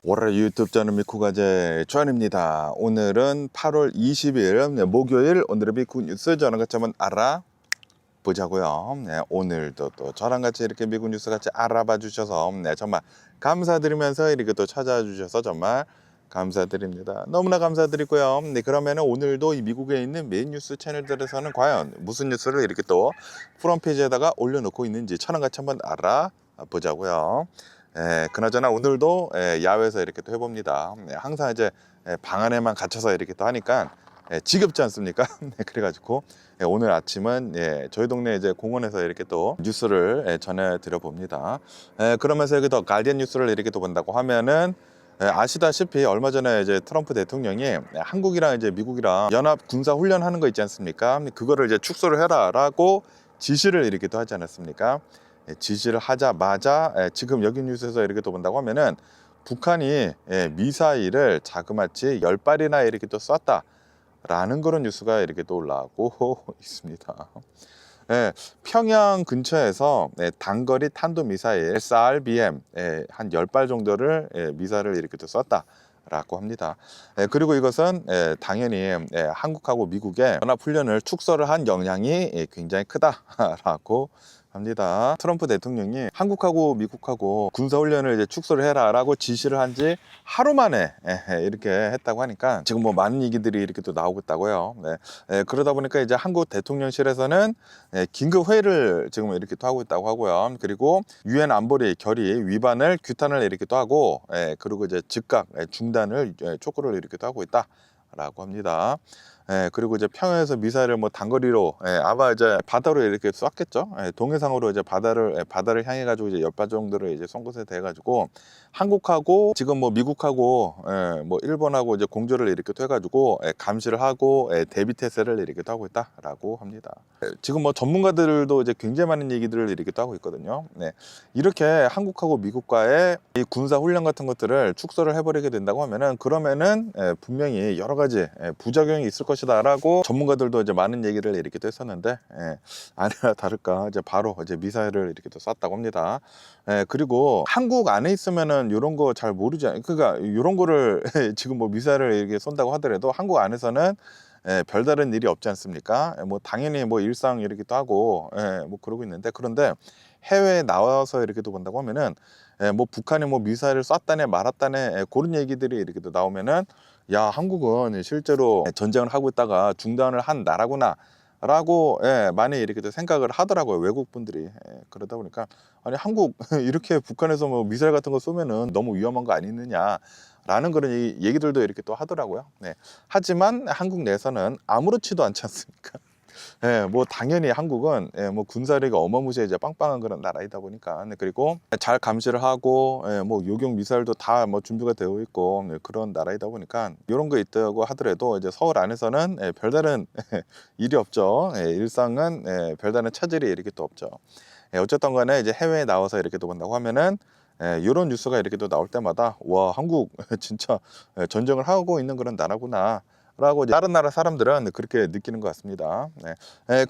월요일 유튜브 저는 미쿠가제 조한입니다. 오늘은 8월 20일 목요일. 오늘의 미국 뉴스 저랑 같이 한번 알아보자고요. 네, 오늘도 또 저랑 같이 이렇게 미국 뉴스 같이 알아봐 주셔서 정말 감사드리면서 이렇게 또 찾아와 주셔서 정말 감사드립니다. 너무나 감사드리고요. 네, 그러면은 오늘도 이 미국에 있는 메인 뉴스 채널들에서는 과연 무슨 뉴스를 이렇게 또 프론페이지에다가 올려놓고 있는지 저랑 같이 한번 알아보자고요. 그나저나 오늘도 야외에서 이렇게 또 해봅니다. 항상 이제 방 안에만 갇혀서 이렇게 또 하니까 지겹지 않습니까? 그래가지고 오늘 아침은 저희 동네 이제 공원에서 이렇게 또 뉴스를 전해드려 봅니다. 그러면서 여기 더 가디언 뉴스를 이렇게 또 본다고 하면은 아시다시피 얼마 전에 이제 트럼프 대통령이 한국이랑 이제 미국이랑 연합 군사 훈련하는 거 있지 않습니까? 그거를 이제 축소를 해라라고 지시를 이렇게 또 하지 않았습니까? 지시를 하자마자 지금 여기 뉴스에서 이렇게 또 본다고 하면은 북한이 미사일을 자그마치 10발이나 이렇게 또 쐈다라는 그런 뉴스가 이렇게 또 올라오고 있습니다. 평양 근처에서 단거리 탄도미사일 SRBM 한 10발 정도를 미사일을 이렇게 또 쐈다라고 합니다. 그리고 이것은 당연히 한국하고 미국의 연합훈련을 축소를 한 영향이 굉장히 크다라고 합니다. 트럼프 대통령이 한국하고 미국하고 군사훈련을 이제 축소를 해라라고 지시를 한 지 하루 만에 이렇게 했다고 하니까 지금 뭐 많은 얘기들이 이렇게 또 나오고 있다고요. 그러다 보니까 이제 한국 대통령실에서는 긴급 회의를 지금 이렇게 또 하고 있다고 하고요. 그리고 유엔 안보리 결의 위반을 규탄을 이렇게 또 하고 그리고 이제 즉각 중단을 촉구를 이렇게 또 하고 있다라고 합니다. 그리고 이제 평양에서 미사일을 뭐 단거리로 아마 이제 바다로 이렇게 쐈겠죠. 동해상으로 이제 바다를 향해 가지고 이제 10발 정도를 이제 쏜 것에 대해 가지고 한국하고 지금 뭐 미국하고 뭐 일본하고 이제 공조를 이렇게 또 해가지고 감시를 하고 대비 태세를 이렇게 또 하고 있다라고 합니다. 지금 뭐 전문가들도 이제 굉장히 많은 얘기들을 이렇게 또 하고 있거든요. 이렇게 한국하고 미국과의 이 군사 훈련 같은 것들을 축소를 해버리게 된다고 하면은 그러면은 분명히 여러 가지 부작용이 있을 것이다라고 전문가들도 이제 많은 얘기를 이렇게 또 했었는데 아니나 다를까 이제 바로 이제 미사일을 이렇게 또 쐈다고 합니다. 그리고 한국 안에 있으면은 이런 거 잘 모르지 그러니까 이런 거를 지금 뭐 미사일을 이렇게 쏜다고 하더라도 한국 안에서는 별다른 일이 없지 않습니까? 뭐 당연히 뭐 일상 이렇게 또 하고 뭐 그러고 있는데 그런데 해외에 나와서 이렇게 또 본다고 하면은 뭐 북한이 뭐 미사일을 쐈다네 말았다네 그런 얘기들이 이렇게 또 나오면은 야 한국은 실제로 전쟁을 하고 있다가 중단을 한 나라구나 라고 많이 이렇게 또 생각을 하더라고요, 외국 분들이. 그러다 보니까 아니 한국 이렇게 북한에서 뭐 미사일 같은 거 쏘면은 너무 위험한 거 아니느냐 라는 그런 얘기들도 이렇게 또 하더라고요. 하지만 한국 내에서는 아무렇지도 않지 않습니까? 뭐 당연히 한국은 뭐 군사력이 어마무시하게 이제 빵빵한 그런 나라이다 보니까 그리고 잘 감시를 하고 뭐 요격 미사일도 다 뭐 준비가 되어 있고 그런 나라이다 보니까 이런 거 있다고 하더라도 이제 서울 안에서는 별다른 일이 없죠. 일상은 별다른 차질이 이렇게 또 없죠. 어쨌든 간에 이제 해외에 나와서 이렇게 또 본다고 하면은 이런 뉴스가 이렇게 또 나올 때마다 와 한국 진짜 전쟁을 하고 있는 그런 나라구나 라고 이제 다른 나라 사람들은 그렇게 느끼는 것 같습니다.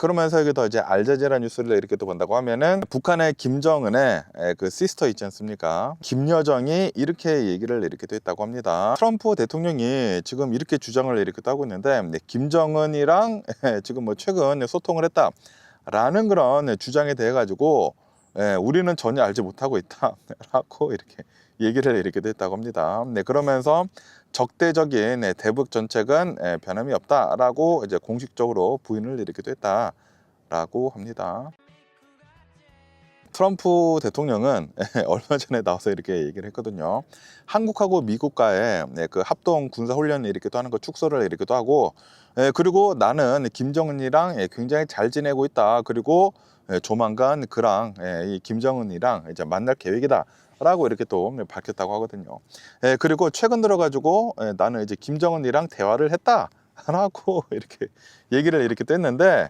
그러면서 여기 더 이제 알자지라 뉴스를 이렇게 또 본다고 하면은 북한의 김정은의 그 시스터 있지 않습니까? 김여정이 이렇게 얘기를 이렇게 또 했다고 합니다. 트럼프 대통령이 지금 이렇게 주장을 이렇게 또 하고 있는데 김정은이랑 지금 뭐 최근 소통을 했다라는 그런 주장에 대해 가지고 우리는 전혀 알지 못하고 있다라고 이렇게 얘기를 이렇게 했다고 합니다. 그러면서 적대적인 대북 정책은 변함이 없다라고 이제 공식적으로 부인을 이렇게 했다라고 합니다. 트럼프 대통령은 얼마 전에 나와서 이렇게 얘기를 했거든요. 한국하고 미국과의 그 합동 군사 훈련 이렇게 또 하는 거 축소를 이렇게 또 하고 그리고 나는 김정은이랑 굉장히 잘 지내고 있다. 그리고 조만간 그랑 이 김정은이랑 이제 만날 계획이다. 라고 이렇게 또 밝혔다고 하거든요. 그리고 최근 들어가지고 나는 이제 김정은이랑 대화를 했다. 라고 이렇게 얘기를 이렇게 또 했는데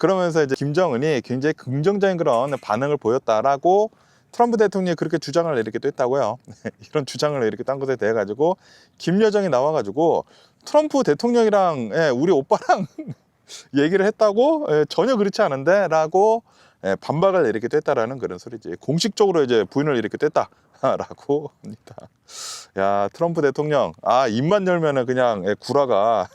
그러면서 이제 김정은이 굉장히 긍정적인 그런 반응을 보였다라고 트럼프 대통령이 그렇게 주장을 이렇게 또 했다고요. 이런 주장을 이렇게 딴 것에 대해 가지고 김여정이 나와가지고 트럼프 대통령이랑 우리 오빠랑 얘기를 했다고 전혀 그렇지 않은데 라고 반박을 이렇게 됐다라는 그런 소리지. 공식적으로 이제 부인을 이렇게 됐다라고 합니다. 야, 트럼프 대통령, 입만 열면은 그냥 구라가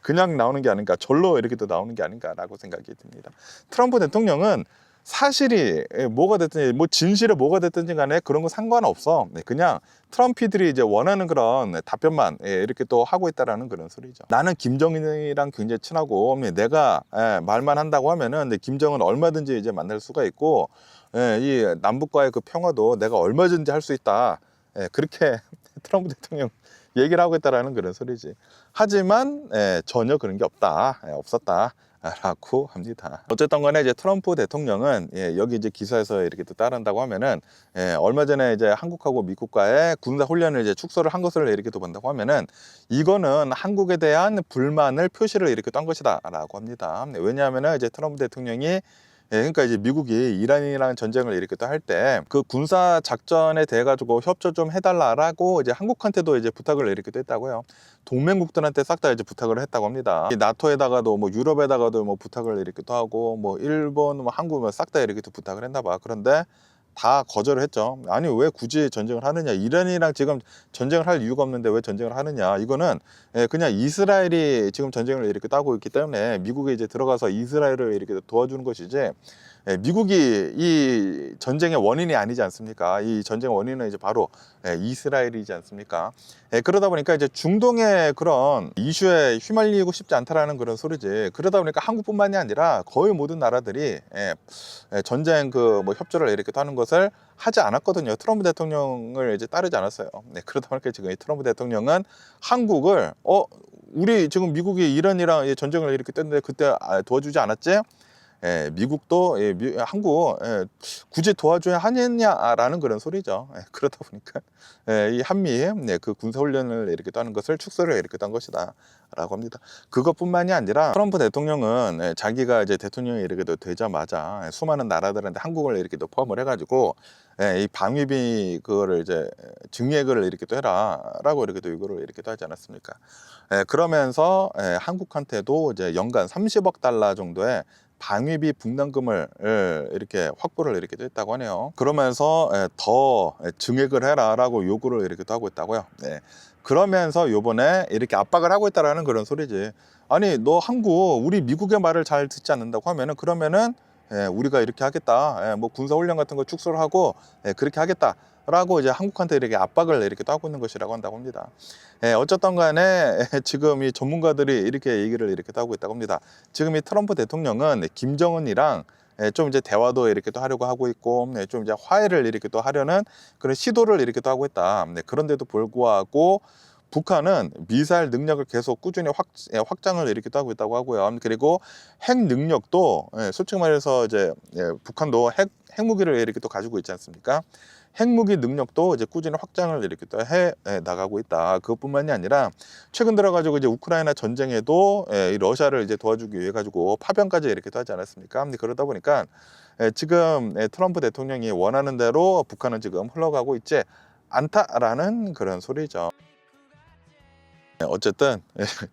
그냥 나오는 게 아닌가, 절로 이렇게 또 나오는 게 아닌가라고 생각이 듭니다. 트럼프 대통령은 사실이 뭐가 됐든지, 뭐 진실이 뭐가 됐든지 간에 그런 거 상관없어. 그냥 트럼피들이 이제 원하는 그런 답변만 이렇게 또 하고 있다라는 그런 소리죠. 나는 김정은이랑 굉장히 친하고, 내가 말만 한다고 하면은 김정은 얼마든지 이제 만날 수가 있고, 이 남북과의 그 평화도 내가 얼마든지 할 수 있다. 그렇게 트럼프 대통령 얘기를 하고 있다라는 그런 소리지. 하지만 전혀 그런 게 없다, 없었다 라고 합니다. 어쨌든 간에 이제 트럼프 대통령은 여기 이제 기사에서 이렇게 또 따른다고 하면은 얼마 전에 이제 한국하고 미국과의 군사 훈련을 이제 축소를 한 것을 이렇게 또 본다고 하면은 이거는 한국에 대한 불만을 표시를 이렇게 또 한 것이다 라고 합니다. 왜냐하면은 이제 트럼프 대통령이 그러니까 이제 미국이 이란이랑 전쟁을 이렇게 또 할 때 그 군사 작전에 대해 가지고 협조 좀 해달라라고 이제 한국한테도 이제 부탁을 이렇게 또 했다고요. 동맹국들한테 싹 다 이제 부탁을 했다고 합니다. 나토에다가도 뭐 유럽에다가도 뭐 부탁을 이렇게 또 하고 뭐 일본, 뭐 한국 싹 다 이렇게 또 부탁을 했나 봐. 그런데 다 거절을 했죠. 아니 왜 굳이 전쟁을 하느냐, 이란이랑 지금 전쟁을 할 이유가 없는데 왜 전쟁을 하느냐, 이거는 그냥 이스라엘이 지금 전쟁을 이렇게 따고 있기 때문에 미국이 이제 들어가서 이스라엘을 이렇게 도와주는 것이지, 미국이 이 전쟁의 원인이 아니지 않습니까? 이 전쟁의 원인은 이제 바로 이스라엘이지 않습니까? 그러다 보니까 이제 중동의 그런 이슈에 휘말리고 싶지 않다라는 그런 소리지. 그러다 보니까 한국뿐만이 아니라 거의 모든 나라들이 전쟁 그 뭐 협조를 이렇게 하는 것을 하지 않았거든요. 트럼프 대통령을 이제 따르지 않았어요. 그러다 보니까 지금 이 트럼프 대통령은 한국을 우리 지금 미국이 이란이랑 전쟁을 이렇게 뗐는데 그때 도와주지 않았지? 미국도 한국 굳이 도와줘야 하느냐라는 그런 소리죠. 그러다 보니까 이 한미 그 군사훈련을 이렇게 하는 것을 축소를 이렇게 한 것이다 라고 합니다. 그것뿐만이 아니라 트럼프 대통령은 자기가 이제 대통령이 이렇게 되자마자 수많은 나라들한테 한국을 이렇게 포함을 해가지고 이 방위비 그거를 이제 증액을 이렇게 또 해라라고 이렇게 이거를 이렇게 하지 않았습니까? 그러면서 한국한테도 이제 연간 30억 달러 정도의 방위비 분담금을 이렇게 확보를 이렇게 했다고 하네요. 그러면서 더 증액을 해라라고 요구를 이렇게 하고 있다고요. 그러면서 요번에 이렇게 압박을 하고 있다라는 그런 소리지. 아니 너 한국 우리 미국의 말을 잘 듣지 않는다고 하면은 그러면은 우리가 이렇게 하겠다. 뭐 군사훈련 같은 거 축소를 하고 그렇게 하겠다 라고 이제 한국한테 이렇게 압박을 이렇게 하고 있는 것이라고 한다고 합니다. 어쨌든 간에 지금 이 전문가들이 이렇게 얘기를 이렇게 하고 있다고 합니다. 지금 이 트럼프 대통령은 김정은이랑 좀 이제 대화도 이렇게 또 하려고 하고 있고, 좀 이제 화해를 이렇게 또 하려는 그런 시도를 이렇게 또 하고 있다. 그런데도 불구하고 북한은 미사일 능력을 계속 꾸준히 확장을 이렇게 하고 있다고 하고요. 그리고 핵 능력도 솔직히 말해서 이제 북한도 핵무기를 이렇게 또 가지고 있지 않습니까? 핵무기 능력도 이제 꾸준히 확장을 이렇게 또 해 나가고 있다. 그것뿐만이 아니라 최근 들어 가지고 이제 우크라이나 전쟁에도 이 러시아를 이제 도와주기 위해 가지고 파병까지 이렇게 또 하지 않았습니까? 그러다 보니까 지금 트럼프 대통령이 원하는 대로 북한은 지금 흘러가고 있지 않다라는 그런 소리죠. 어쨌든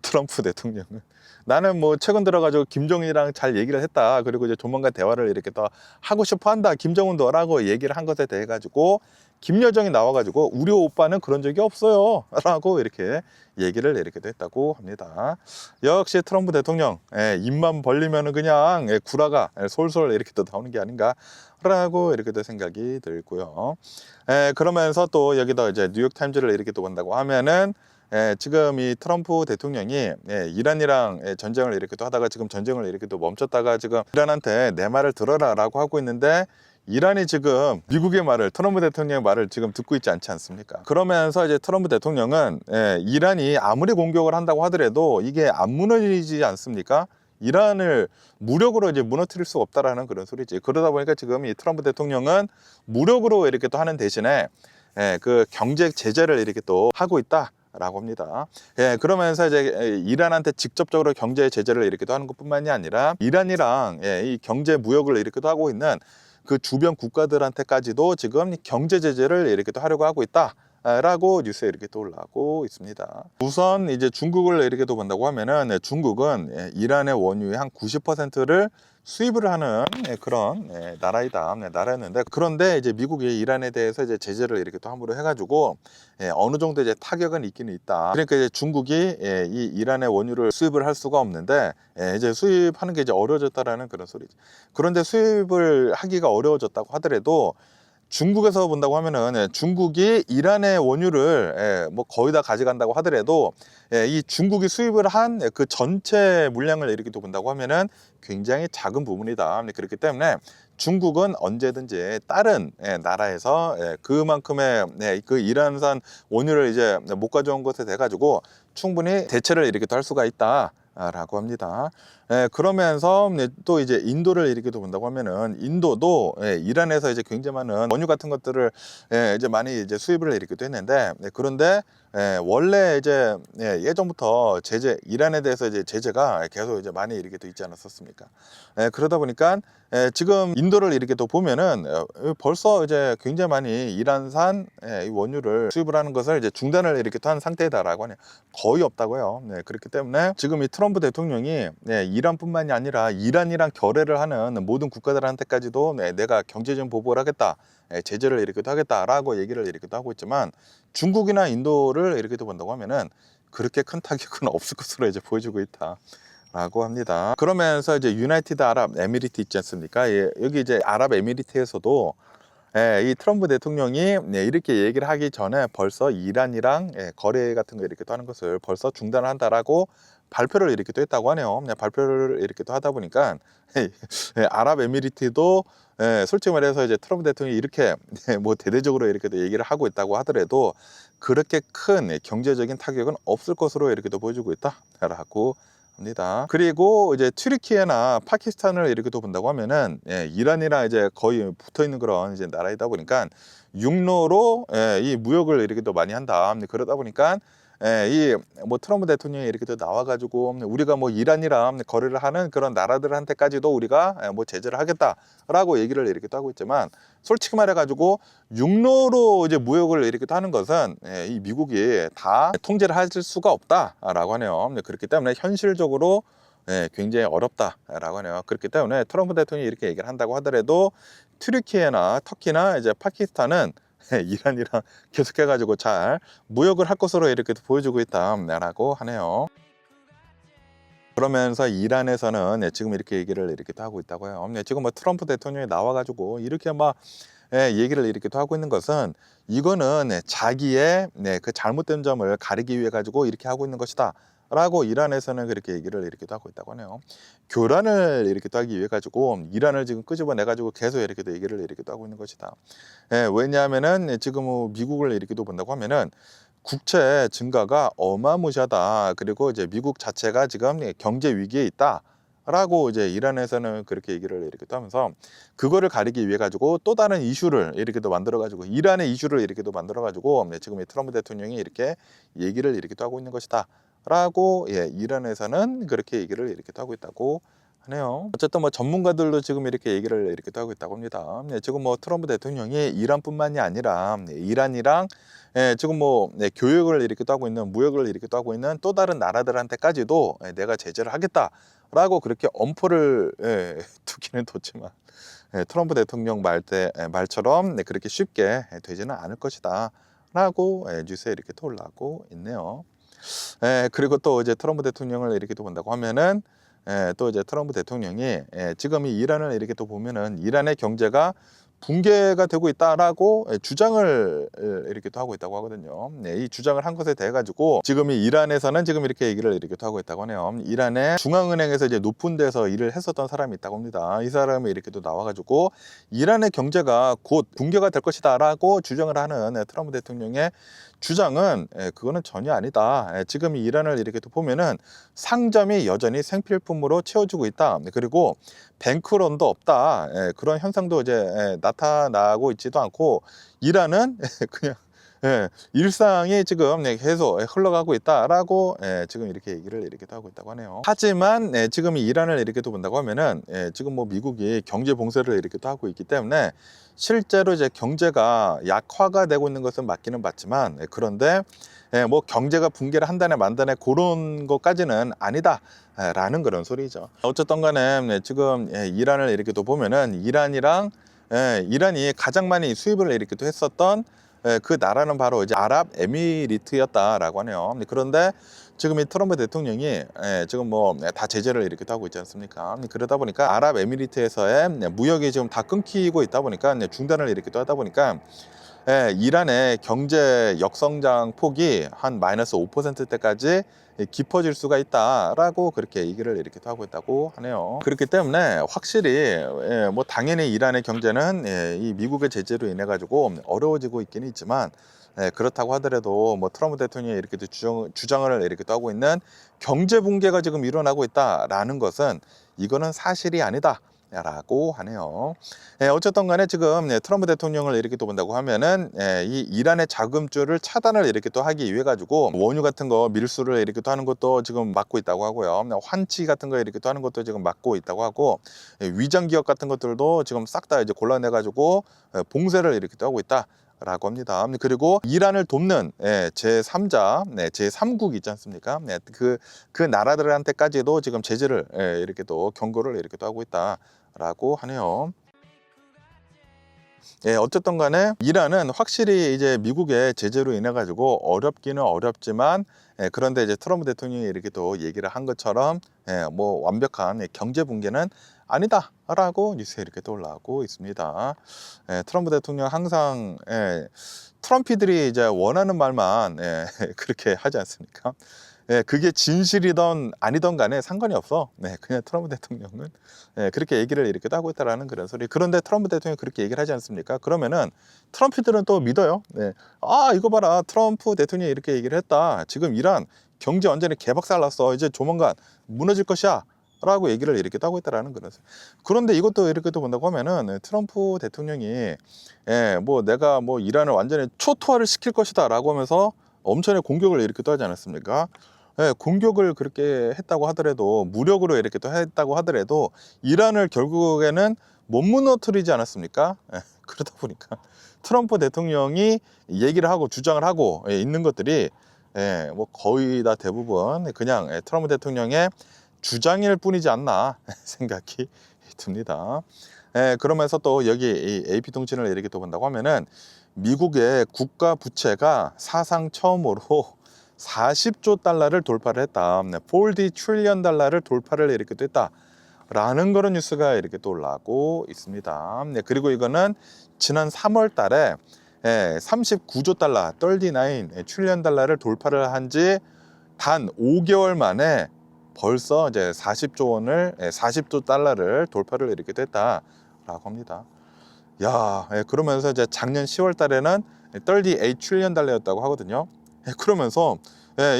트럼프 대통령은 나는 뭐 최근 들어가지고 김정은이랑 잘 얘기를 했다. 그리고 이제 조만간 대화를 이렇게 더 하고 싶어 한다. 김정은도 라고 얘기를 한 것에 대해 가지고 김여정이 나와가지고 우리 오빠는 그런 적이 없어요 라고 이렇게 얘기를 이렇게 했다고 합니다. 역시 트럼프 대통령 입만 벌리면은 그냥 구라가 솔솔 이렇게 또 나오는 게 아닌가 라고 이렇게 또 생각이 들고요. 그러면서 또 여기다 이제 뉴욕타임즈를 이렇게 또 본다고 하면은 지금 이 트럼프 대통령이 이란이랑 전쟁을 이렇게 또 하다가 지금 전쟁을 이렇게 또 멈췄다가 지금 이란한테 내 말을 들어라 라고 하고 있는데, 이란이 지금 미국의 말을, 트럼프 대통령의 말을 지금 듣고 있지 않지 않습니까? 그러면서 이제 트럼프 대통령은 이란이 아무리 공격을 한다고 하더라도 이게 안 무너지지 않습니까? 이란을 무력으로 이제 무너뜨릴 수 없다라는 그런 소리지. 그러다 보니까 지금 이 트럼프 대통령은 무력으로 이렇게 또 하는 대신에 그 경제 제재를 이렇게 또 하고 있다 라고 합니다. 그러면서 이제 이란한테 직접적으로 경제 제재를 이렇게 하는 것뿐만이 아니라 이란이랑 이 경제 무역을 이렇게 하고 있는 그 주변 국가들한테까지도 지금 경제 제재를 이렇게 하려고 하고 있다 라고 뉴스에 이렇게 또 올라오고 있습니다. 우선 이제 중국을 이렇게 또 본다고 하면은 중국은 이란의 원유의 한 90%를 수입을 하는 그런 나라이다 나라였는데, 그런데 이제 미국이 이란에 대해서 이제 제재를 이렇게 또 함부로 해가지고 어느 정도 이제 타격은 있기는 있다. 그러니까 이제 중국이 이 이란의 원유를 수입을 할 수가 없는데 이제 수입하는 게 이제 어려워졌다라는 그런 소리죠. 그런데 수입을 하기가 어려워졌다고 하더라도 중국에서 본다고 하면은 중국이 이란의 원유를 뭐 거의 다 가져간다고 하더라도 이 중국이 수입을 한 그 전체 물량을 이렇게 또 본다고 하면은 굉장히 작은 부분이다. 그렇기 때문에 중국은 언제든지 다른 나라에서 그만큼의 그 이란산 원유를 이제 못 가져온 것에 대 가지고 충분히 대체를 이렇게 또 할 수가 있다 라고 합니다. 그러면서 또 이제 인도를 이렇게 또 본다고 하면은 인도도 이란에서 이제 굉장히 많은 원유 같은 것들을 이제 많이 이제 수입을 이렇게 또 했는데, 그런데 원래 이제 예전부터 제재, 이란에 대해서 이제 제재가 계속 이제 많이 이렇게 또 있지 않았었습니까? 그러다 보니까 지금 인도를 이렇게 또 보면은 벌써 이제 굉장히 많이 이란산 이 원유를 수입을 하는 것을 이제 중단을 이렇게 또 한 상태다라고 하네요. 거의 없다고요. 그렇기 때문에 지금 이 트럼프 대통령이 이란뿐만이 아니라 이란이랑 결례를 하는 모든 국가들한테까지도 내가 경제적인 보복을 하겠다, 제재를 이렇게 또 하겠다라고 얘기를 이렇게 또 하고 있지만, 중국이나 인도를 이렇게 또 본다고 하면은 그렇게 큰 타격은 없을 것으로 이제 보여지고 있다 라고 합니다. 그러면서 이제 유나이티드 아랍 에미리트 있지 않습니까? 여기 이제 아랍 에미리트에서도 이 트럼프 대통령이 이렇게 얘기를 하기 전에 벌써 이란이랑 거래 같은 거 이렇게 또 하는 것을 벌써 중단을 한다라고 발표를 이렇게 또 했다고 하네요. 발표를 이렇게 또 하다 보니까 아랍 에미리트도 솔직히 말해서 이제 트럼프 대통령이 이렇게 뭐 대대적으로 이렇게 또 얘기를 하고 있다고 하더라도 그렇게 큰 경제적인 타격은 없을 것으로 이렇게 또 보여주고 있다라고 합니다. 그리고 이제 튀르키예나 파키스탄을 이렇게 또 본다고 하면은 이란이랑 이제 거의 붙어 있는 그런 이제 나라이다 보니까 육로로 이 무역을 이렇게 또 많이 한다. 그러다 보니까 이 뭐 트럼프 대통령이 이렇게 또 나와가지고 우리가 뭐 이란이랑 거래를 하는 그런 나라들한테까지도 우리가 뭐 제재를 하겠다라고 얘기를 이렇게 또 하고 있지만, 솔직히 말해가지고 육로로 이제 무역을 이렇게 또 하는 것은 이 미국이 다 통제를 할 수가 없다라고 하네요. 그렇기 때문에 현실적으로 굉장히 어렵다라고 하네요. 그렇기 때문에 트럼프 대통령이 이렇게 얘기를 한다고 하더라도 튀르키예나 터키나 이제 파키스탄은 이란이랑 계속해가지고 잘 무역을 할 것으로 이렇게 보여주고 있다라고 하네요. 그러면서 이란에서는 지금 이렇게 얘기를 이렇게 또 하고 있다고 해요. 지금 뭐 트럼프 대통령이 나와가지고 이렇게 막 얘기를 이렇게 또 하고 있는 것은, 이거는 자기의 그 잘못된 점을 가리기 위해 가지고 이렇게 하고 있는 것이다 라고 이란에서는 그렇게 얘기를 이렇게 또 하고 있다고 하네요. 교란을 이렇게 또 하기 위해 가지고 이란을 지금 끄집어내 가지고 계속 이렇게 또 얘기를 이렇게 또 하고 있는 것이다. 왜냐하면은 지금 뭐 미국을 이렇게 또 본다고 하면은 국채 증가가 어마무시하다. 그리고 이제 미국 자체가 지금 경제 위기에 있다 라고 이제 이란에서는 그렇게 얘기를 이렇게 또 하면서, 그거를 가리기 위해 가지고 또 다른 이슈를 이렇게 또 만들어 가지고, 이란의 이슈를 이렇게 또 만들어 가지고 지금 이 트럼프 대통령이 이렇게 얘기를 이렇게 또 하고 있는 것이다 라고 이란에서는 그렇게 얘기를 이렇게 또 하고 있다고 하네요. 어쨌든 뭐 전문가들도 지금 이렇게 얘기를 이렇게 또 하고 있다고 합니다. 지금 뭐 트럼프 대통령이 이란뿐만이 아니라 이란이랑 지금 뭐 교역을 이렇게 또 하고 있는, 무역을 이렇게 또 하고 있는 또 다른 나라들한테까지도 내가 제재를 하겠다라고 그렇게 엄포를 두기는 뒀지만, 트럼프 대통령 말처럼 그렇게 쉽게 되지는 않을 것이다 라고 뉴스에 이렇게 또 올라오고 있네요. 그리고 또 이제 트럼프 대통령을 이렇게 또 본다고 하면은 또 이제 트럼프 대통령이 지금 이 이란을 이렇게 또 보면은 이란의 경제가 붕괴가 되고 있다라고 주장을 이렇게 또 하고 있다고 하거든요. 이 주장을 한 것에 대해 가지고 지금 이 이란에서는 지금 이렇게 얘기를 이렇게 또 하고 있다고 하네요. 이란의 중앙은행에서 이제 높은 데서 일을 했었던 사람이 있다고 합니다. 이 사람이 이렇게 또 나와가지고 이란의 경제가 곧 붕괴가 될 것이다라고 주장을 하는 트럼프 대통령의 주장은 그거는 전혀 아니다. 지금 이 이란을 이렇게 또 보면은 상점이 여전히 생필품으로 채워지고 있다. 그리고 뱅크런도 없다. 그런 현상도 이제 나타나고 있지도 않고, 이란은 그냥 예, 일상이 지금 계속 흘러가고 있다라고 지금 이렇게 얘기를 이렇게 하고 있다고 하네요. 하지만 지금 이 이란을 이렇게 또 본다고 하면은 지금 뭐 미국이 경제 봉쇄를 이렇게 또 하고 있기 때문에 실제로 이제 경제가 약화가 되고 있는 것은 맞기는 맞지만 그런데 뭐 경제가 붕괴를 한다네 만다네 그런 것까지는 아니다 라는 그런 소리죠. 어쨌든 간에 지금 이란을 이렇게 또 보면은 이란이 가장 많이 수입을 이렇게 또 했었던 그 나라는 바로 이제 아랍에미리트였다라고 하네요. 그런데 지금 이 트럼프 대통령이 지금 뭐 다 제재를 이렇게 하고 있지 않습니까? 그러다 보니까 아랍에미리트에서의 무역이 지금 다 끊기고 있다 보니까 중단을 이렇게 또 하다 보니까 이란의 경제 역성장 폭이 한 마이너스 5%대까지 깊어질 수가 있다라고 그렇게 얘기를 이렇게 하고 있다고 하네요. 그렇기 때문에 확실히 뭐 당연히 이란의 경제는 이 미국의 제재로 인해 가지고 어려워지고 있기는 있지만 그렇다고 하더라도 뭐 트럼프 대통령이 이렇게 주장을 이렇게 하고 있는 경제 붕괴가 지금 일어나고 있다라는 것은 이거는 사실이 아니다. 라고 하네요. 어쨌든 간에 지금 트럼프 대통령을 이렇게 또 본다고 하면은 이 이란의 자금줄을 차단을 이렇게 또 하기 위해 가지고 원유 같은 거 밀수를 이렇게 또 하는 것도 지금 막고 있다고 하고요. 환치 같은 거 이렇게 또 하는 것도 지금 막고 있다고 하고 위장 기업 같은 것들도 지금 싹 다 이제 골라내 가지고 봉쇄를 이렇게 또 하고 있다. 라고 합니다. 그리고 이란을 돕는 제3자, 제3국 있지 않습니까? 그 나라들한테까지도 지금 제재를 이렇게 또 경고를 이렇게 또 하고 있다라고 하네요. 어쨌든 간에 이란은 확실히 이제 미국의 제재로 인해 가지고 어렵기는 어렵지만 그런데 이제 트럼프 대통령이 이렇게 또 얘기를 한 것처럼 뭐 완벽한 경제 붕괴는 아니다라고 뉴스에 이렇게 또 올라오고 있습니다. 트럼프 대통령 항상 트럼피들이 이제 원하는 말만 그렇게 하지 않습니까? 그게 진실이던 아니던 간에 상관이 없어. 그냥 트럼프 대통령은 그렇게 얘기를 이렇게 하고 있다라는 그런 소리. 그런데 트럼프 대통령이 그렇게 얘기를 하지 않습니까? 그러면은 트럼피들은 또 믿어요. 아, 이거 봐라. 트럼프 대통령이 이렇게 얘기를 했다. 지금 이란 경제 완전히 개박살 났어. 이제 조만간 무너질 것이야. 라고 얘기를 이렇게 하고 있다라는 그런 소리. 그런데 이것도 이렇게 또 본다고 하면은 트럼프 대통령이 뭐 내가 뭐 이란을 완전히 초토화를 시킬 것이다 라고 하면서 엄청나게 공격을 이렇게 또 하지 않았습니까? 공격을 그렇게 했다고 하더라도 무력으로 이렇게 또 했다고 하더라도 이란을 결국에는 못 무너뜨리지 않았습니까? 그러다 보니까 트럼프 대통령이 얘기를 하고 주장을 하고 있는 것들이 뭐 거의 다 대부분 그냥 트럼프 대통령의 주장일 뿐이지 않나 생각이 듭니다. 그러면서 또 여기 이 AP통신을 이렇게 또 본다고 하면은 미국의 국가 부채가 사상 처음으로 40조 달러를 돌파를 했다. 40 트릴리언 달러를 돌파를 이렇게 또 했다. 라는 그런 뉴스가 이렇게 또 올라오고 있습니다. 그리고 이거는 지난 3월 달에 39조 달러, 39 트릴리언 달러를 돌파를 한 지 단 5개월 만에 벌써 이제 40조 달러를 돌파를 이렇게 됐다라고 합니다. 야, 그러면서 이제 작년 10월 달에는 38 트릴리언 달러였다고 하거든요. 그러면서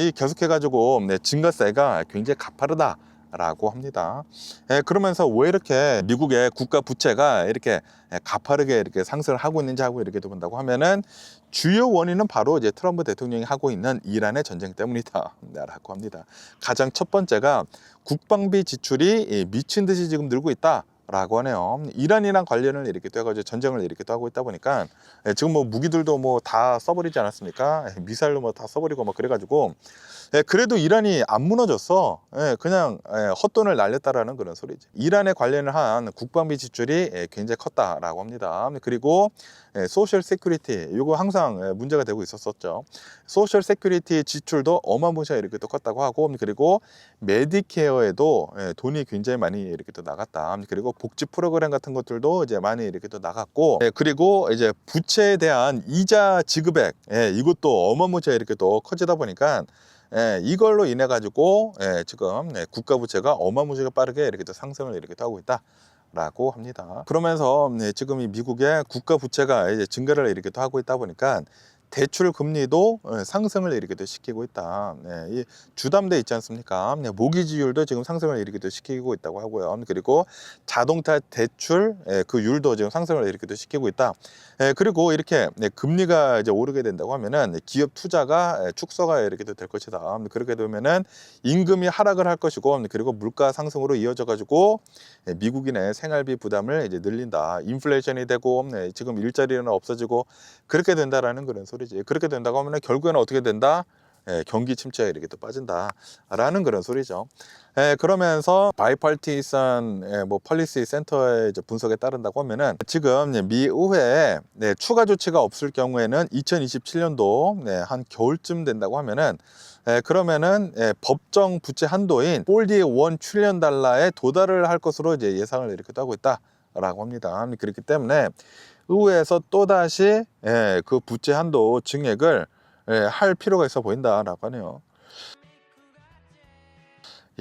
이 계속해가지고 증가세가 굉장히 가파르다라고 합니다. 그러면서 왜 이렇게 미국의 국가 부채가 이렇게 가파르게 이렇게 상승을 하고 있는지 하고 이렇게 본다고 하면은 주요 원인은 바로 이제 트럼프 대통령이 하고 있는 이란의 전쟁 때문이다라고 합니다. 가장 첫 번째가 국방비 지출이 미친 듯이 지금 늘고 있다. 라고 하네요. 이란이랑 관련을 이렇게 또 해가지고 전쟁을 이렇게 또 하고 있다 보니까 지금 뭐 무기들도 뭐 다 써버리지 않았습니까? 미사일로 뭐 다 써버리고 막 그래가지고 그래도 이란이 안 무너졌어. 그냥 헛돈을 날렸다라는 그런 소리지. 이란에 관련을 한 국방비 지출이 굉장히 컸다라고 합니다. 그리고 소셜 세큐리티 이거 항상 문제가 되고 있었었죠. 소셜 세큐리티 지출도 어마무시하게 이렇게 또 컸다고 하고 그리고 메디케어에도 돈이 굉장히 많이 이렇게 또 나갔다. 그리고 복지 프로그램 같은 것들도 이제 많이 이렇게 또 나갔고 그리고 이제 부채에 대한 이자 지급액 이것도 어마무시하게 이렇게 또 커지다 보니까 이걸로 인해 가지고 지금 국가 부채가 어마무시하게 빠르게 이렇게 또 상승을 이렇게 또 하고 있다. 라고 합니다. 그러면서 지금 이 미국의 국가 부채가 이제 증가를 이렇게 또 하고 있다 보니까 대출 금리도 상승을 일으키기도 시키고 있다. 네, 이 주담대 있지 않습니까? 네, 모기지율도 지금 상승을 일으키기도 시키고 있다고 하고요. 그리고 자동차 대출 그 율도 지금 상승을 일으키기도 시키고 있다. 그리고 이렇게 금리가 이제 오르게 된다고 하면은 기업 투자가 축소가 이렇게 될 것이다. 그렇게 되면은 임금이 하락을 할 것이고, 그리고 물가 상승으로 이어져 가지고 미국인의 생활비 부담을 이제 늘린다. 인플레이션이 되고 지금 일자리는 없어지고 그렇게 된다라는 그런 소리지. 그렇게 된다고 하면 결국에는 어떻게 된다? 경기 침체에 이렇게 또 빠진다라는 그런 소리죠. 그러면서 바이파티산 뭐 펄리시 센터의 이제 분석에 따른다고 하면은 지금 미 의회에 추가 조치가 없을 경우에는 2027년도 한 겨울쯤 된다고 하면은 그러면은 법정 부채 한도인 41 트릴리언 달러에 도달을 할 것으로 이제 예상을 이렇게 하고 있다라고 합니다. 그렇기 때문에 의회에서 또다시 그 부채 한도 증액을 할 필요가 있어 보인다라고 하네요.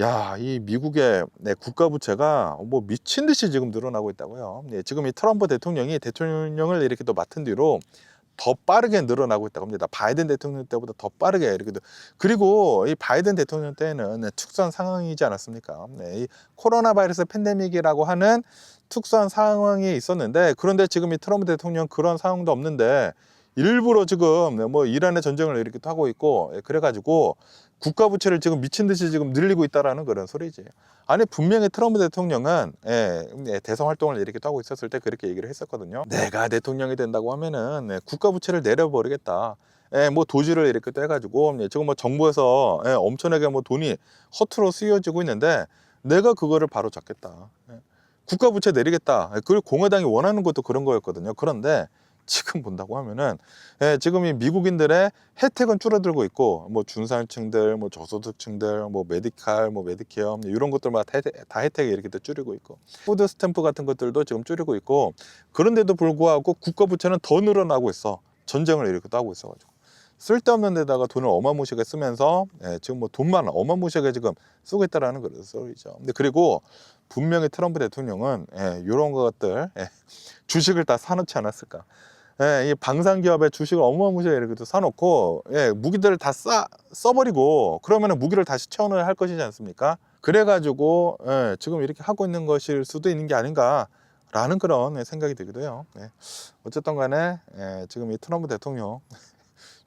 야, 이 미국의 국가 부채가 뭐 미친 듯이 지금 늘어나고 있다고요. 지금 이 트럼프 대통령이 대통령을 이렇게 또 맡은 뒤로 더 빠르게 늘어나고 있다고 합니다. 바이든 대통령 때보다 더 빠르게 이렇게. 그리고 이 바이든 대통령 때는 특수한 상황이지 않았습니까? 이 코로나 바이러스 팬데믹이라고 하는 특수한 상황이 있었는데, 그런데 지금 이 트럼프 대통령 그런 상황도 없는데 일부러 지금 뭐 이란의 전쟁을 이렇게 하고 있고, 그래가지고 국가 부채를 지금 미친 듯이 지금 늘리고 있다라는 그런 소리지. 아니, 분명히 트럼프 대통령은 대선 활동을 이렇게 하고 있었을 때 그렇게 얘기를 했었거든요. 내가 대통령이 된다고 하면은 국가 부채를 내려버리겠다. 뭐 도주를 이렇게 또 해가지고 지금 뭐 정부에서 엄청나게 뭐 돈이 허투루 쓰여지고 있는데 내가 그거를 바로 잡겠다. 국가 부채 내리겠다. 그리고 공화당이 원하는 것도 그런 거였거든요. 그런데 지금 본다고 하면은 지금 이 미국인들의 혜택은 줄어들고 있고, 뭐 중산층들, 뭐 저소득층들, 뭐 메디칼, 뭐 메디케어 이런 것들마다 다 혜택이 이렇게 또 줄이고 있고, 푸드 스탬프 같은 것들도 지금 줄이고 있고, 그런데도 불구하고 국가 부채는 더 늘어나고 있어. 전쟁을 이렇게 또 하고 있어가지고 쓸데없는 데다가 돈을 어마무시하게 쓰면서 지금 뭐 돈만 어마무시하게 지금 쓰고 있다라는 그런 소리죠. 근데 그리고 분명히 트럼프 대통령은 이런 것들 주식을 다 사놓지 않았을까? 이 방산기업의 주식을 어마무시하게 이렇게 또 사놓고 무기들을 다 써버리고 그러면 무기를 다시 채원을 할 것이지 않습니까? 그래가지고 지금 이렇게 하고 있는 것일 수도 있는 게 아닌가라는 그런 생각이 들기도 해요. 어쨌든 간에 지금 이 트럼프 대통령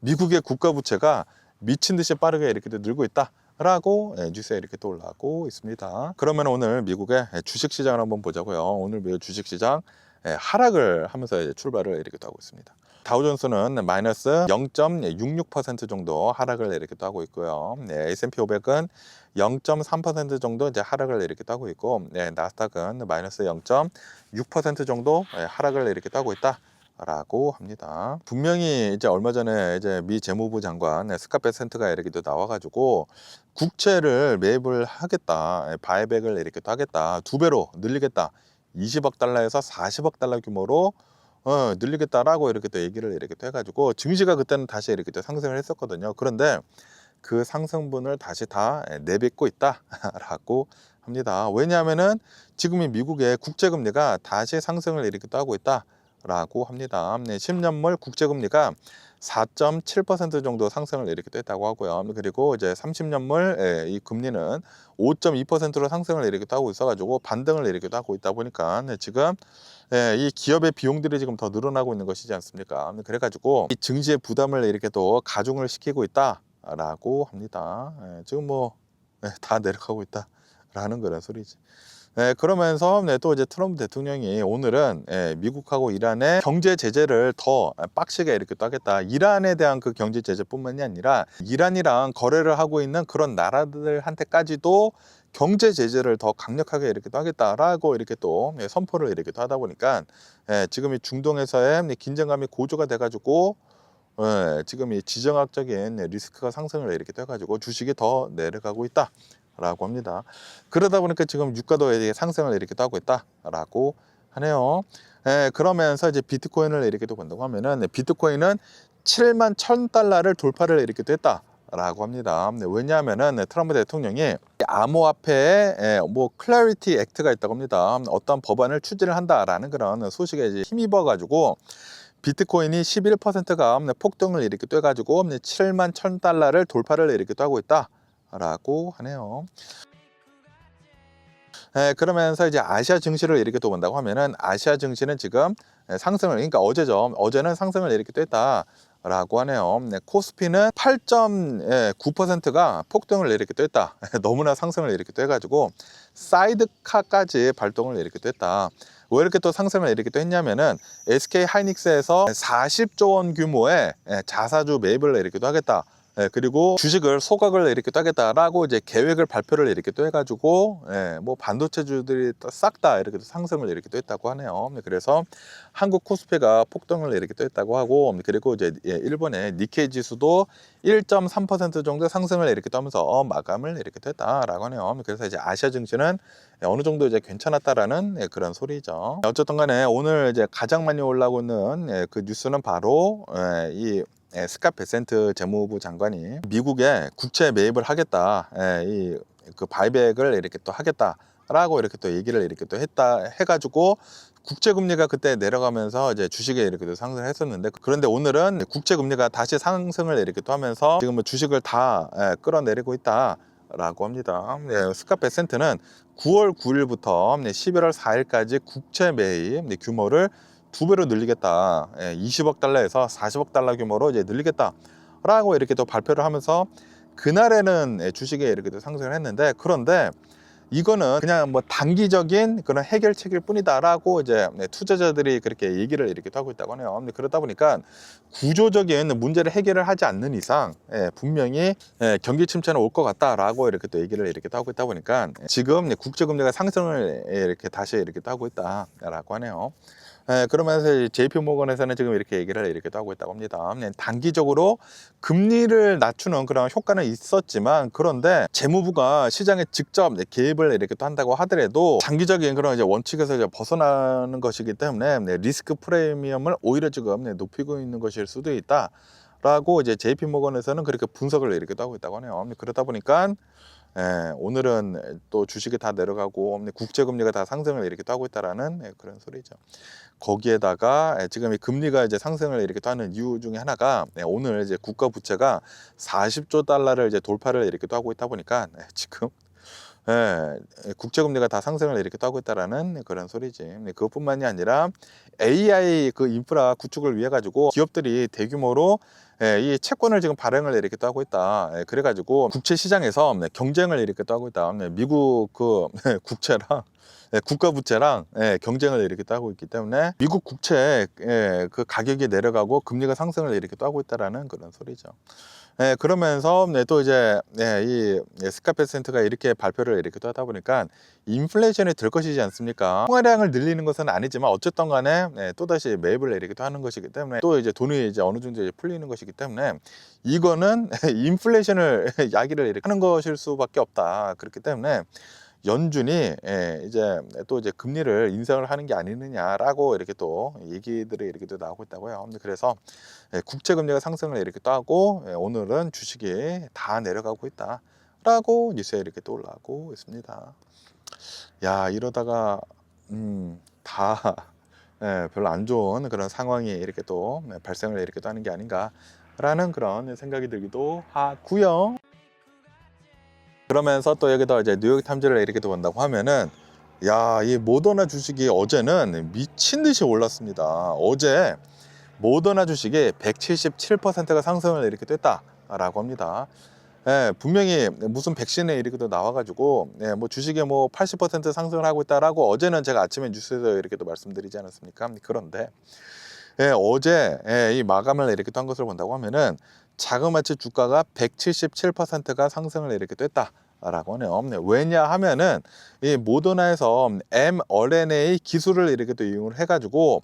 미국의 국가 부채가 미친 듯이 빠르게 이렇게 늘고 있다 라고 뉴스에 이렇게 또 올라오고 있습니다. 그러면 오늘 미국의 주식 시장을 한번 보자고요. 오늘 미국 주식 시장 하락을 하면서 이제 출발을 이렇게 또 하고 있습니다. 다우존스는 마이너스 0.66% 정도 하락을 이렇게 또 하고 있고요. S&P 500은 0.3% 정도 이제 하락을 이렇게 또 하고 있고, 나스닥은 마이너스 0.6% 정도 하락을 이렇게 또 하고 있다. 라고 합니다. 분명히 이제 얼마 전에 이제 미 재무부 장관 스캇 베센트가 이렇게 또 나와가지고 국채를 매입을 하겠다, 바이백을 이렇게 또 하겠다, 2배로 늘리겠다, 20억 달러에서 40억 달러 규모로 늘리겠다라고 이렇게 또 얘기를 이렇게 또 해가지고 증시가 그때는 다시 이렇게 또 상승을 했었거든요. 그런데 그 상승분을 다시 다 내뱉고 있다라고 합니다. 왜냐하면은 지금 이 미국의 국채금리가 다시 상승을 이렇게 또 하고 있다. 라고 합니다. 10년물 국채금리가 4.7% 정도 상승을 이렇게 했다고 하고요. 그리고 이제 30년물 이 금리는 5.2%로 상승을 이렇게 하고 있어가지고 반등을 이렇게 하고 있다 보니까 지금 이 기업의 비용들이 지금 더 늘어나고 있는 것이지 않습니까? 그래가지고 이 증시의 부담을 이렇게 또 가중을 시키고 있다라고 합니다. 지금 뭐 다 내려가고 있다라는 그런 소리지. 그러면서 또 이제 트럼프 대통령이 오늘은 미국하고 이란의 경제 제재를 더 빡시게 이렇게 또 하겠다. 이란에 대한 그 경제 제재뿐만이 아니라 이란이랑 거래를 하고 있는 그런 나라들한테까지도 경제 제재를 더 강력하게 이렇게 또 하겠다라고 이렇게 또 선포를 이렇게 또 하다 보니까 지금 이 중동에서의 긴장감이 고조가 돼가지고 지금 이 지정학적인 리스크가 상승을 이렇게 또 해가지고 주식이 더 내려가고 있다. 라고 합니다. 그러다 보니까 지금 유가도 상승을 이렇게 하고 있다라고 하네요. 그러면서 이제 비트코인을 이렇게 또 본다고 하면은 비트코인은 7만 1,000달러를 돌파를 이렇게 또 했다라고 합니다. 왜냐하면은 트럼프 대통령이 암호화폐에 뭐 클래리티 액트가 있다고 합니다. 어떤 법안을 추진을 한다라는 그런 소식에 이제 힘입어 가지고 비트코인이 11%가 폭등을 일으키기도 해가지고 7만 1,000달러를 돌파를 일으키기도 하고 있다라고 하네요. 그러면서 이제 아시아 증시를 이렇게 또 본다고 하면은 아시아 증시는 지금 상승을, 그러니까 어제죠. 어제는 상승을 이렇게 했다라고 하네요. 코스피는 8.9%가 폭등을 이렇게 했다. 너무나 상승을 이렇게 해가지고 사이드카까지 발동을 이렇게 했다. 왜 이렇게 또 상승을 이렇게 또 했냐면은 SK 하이닉스에서 40조 원 규모의 자사주 매입을 이렇게 또 하겠다. 그리고 주식을 소각을 이렇게 따겠다라고 이제 계획을 발표를 이렇게 또 해가지고, 뭐 반도체주들이 싹 다 이렇게 또 상승을 이렇게 또 했다고 하네요. 그래서 한국 코스피가 폭등을 이렇게 또 했다고 하고, 그리고 이제 일본의 니케이 지수도 1.3% 정도 상승을 이렇게 떠면서 마감을 이렇게 또 했다라고 하네요. 그래서 이제 아시아 증시는 어느 정도 이제 괜찮았다라는 그런 소리죠. 어쨌든 간에 오늘 이제 가장 많이 올라오고 있는 그 뉴스는 바로 이 스캇 베센트 재무부 장관이 미국에 국채 매입을 하겠다, 그 바이백을 이렇게 또 하겠다라고 이렇게 또 얘기를 이렇게 또 했다 해가지고 국채 금리가 그때 내려가면서 이제 주식에 이렇게 또 상승을 했었는데, 그런데 오늘은 국채 금리가 다시 상승을 이렇게 또 하면서 지금 뭐 주식을 다 끌어내리고 있다라고 합니다. 스캇 베센트는 9월 9일부터 11월 4일까지 국채 매입 규모를 2배로 늘리겠다. 20억 달러에서 40억 달러 규모로 이제 늘리겠다라고 이렇게 또 발표를 하면서 그날에는 주식에 이렇게 또 상승을 했는데, 그런데 이거는 그냥 뭐 단기적인 그런 해결책일 뿐이다라고 이제 투자자들이 그렇게 얘기를 이렇게 하고 있다고 하네요. 그러다 보니까 구조적인 문제를 해결을 하지 않는 이상 분명히 경기 침체는 올 것 같다라고 이렇게 또 얘기를 이렇게 하고 있다 보니까 지금 국제금리가 상승을 이렇게 다시 이렇게 하고 있다라고 하네요. 그러면서 JP 모건에서는 지금 이렇게 얘기를 이렇게 하고 있다고 합니다. 단기적으로 금리를 낮추는 그런 효과는 있었지만, 그런데 재무부가 시장에 직접 개입을 이렇게 또 한다고 하더라도 장기적인 그런 이제 원칙에서 이제 벗어나는 것이기 때문에 리스크 프리미엄을 오히려 지금 높이고 있는 것일 수도 있다라고 이제 JP 모건에서는 그렇게 분석을 이렇게 하고 있다고 하네요. 그러다 보니까 오늘은 또 주식이 다 내려가고 국제금리가 다 상승을 이렇게 하고 있다라는 그런 소리죠. 거기에다가 지금 이 금리가 이제 상승을 이렇게 하는 이유 중에 하나가 오늘 이제 국가 부채가 40조 달러를 이제 돌파를 이렇게 하고 있다 보니까 지금 국제금리가 다 상승을 이렇게 하고 있다라는 그런 소리지. 그것뿐만이 아니라 AI 그 인프라 구축을 위해 가지고 기업들이 대규모로 이 채권을 지금 발행을 이렇게 또 하고 있다. 그래가지고 국채 시장에서 경쟁을 이렇게 또 하고 있다. 미국 그 국채랑 국가 부채랑 경쟁을 이렇게 또 하고 있기 때문에 미국 국채 그 가격이 내려가고 금리가 상승을 이렇게 또 하고 있다라는 그런 소리죠. 그러면서 또 이제 이 스캇 베센트가 이렇게 발표를 이렇게 또 하다 보니까 인플레이션이 될 것이지 않습니까? 통화량을 늘리는 것은 아니지만 어쨌든 간에 또다시 매입을 이렇게 또 하는 것이기 때문에 또 이제 돈이 이제 어느 정도 이제 풀리는 것이기 때문에 이거는 인플레이션을 야기를 이렇게 하는 것일 수밖에 없다. 그렇기 때문에 연준이 이제 또 이제 금리를 인상을 하는 게 아니느냐라고 이렇게 또 얘기들이 이렇게 또 나오고 있다고요. 그래서 국채 금리가 상승을 이렇게 또 하고 오늘은 주식이 다 내려가고 있다라고 뉴스에 이렇게 또 올라오고 있습니다. 야, 이러다가 다 별로 안 좋은 그런 상황이 이렇게 또 발생을 이렇게 또 하는 게 아닌가라는 그런 생각이 들기도 하고요. 그러면서 또 여기다 이제 뉴욕 타임즈를 이렇게 또 본다고 하면은, 야, 이 모더나 주식이 어제는 미친 듯이 올랐습니다. 어제 모더나 주식이 177%가 상승을 이렇게 됐다라고 합니다. 분명히 무슨 백신에 이렇게 또 나와가지고 뭐 주식에 뭐 80% 상승을 하고 있다라고 어제는 제가 아침에 뉴스에서 이렇게 또 말씀드리지 않았습니까? 그런데 어제 이 마감을 이렇게 한 것을 본다고 하면은 자그마치 주가가 177%가 상승을 이렇게 됐다라고 하네요. 왜냐하면은 이 모더나에서 mRNA 기술을 이렇게 또 이용을 해가지고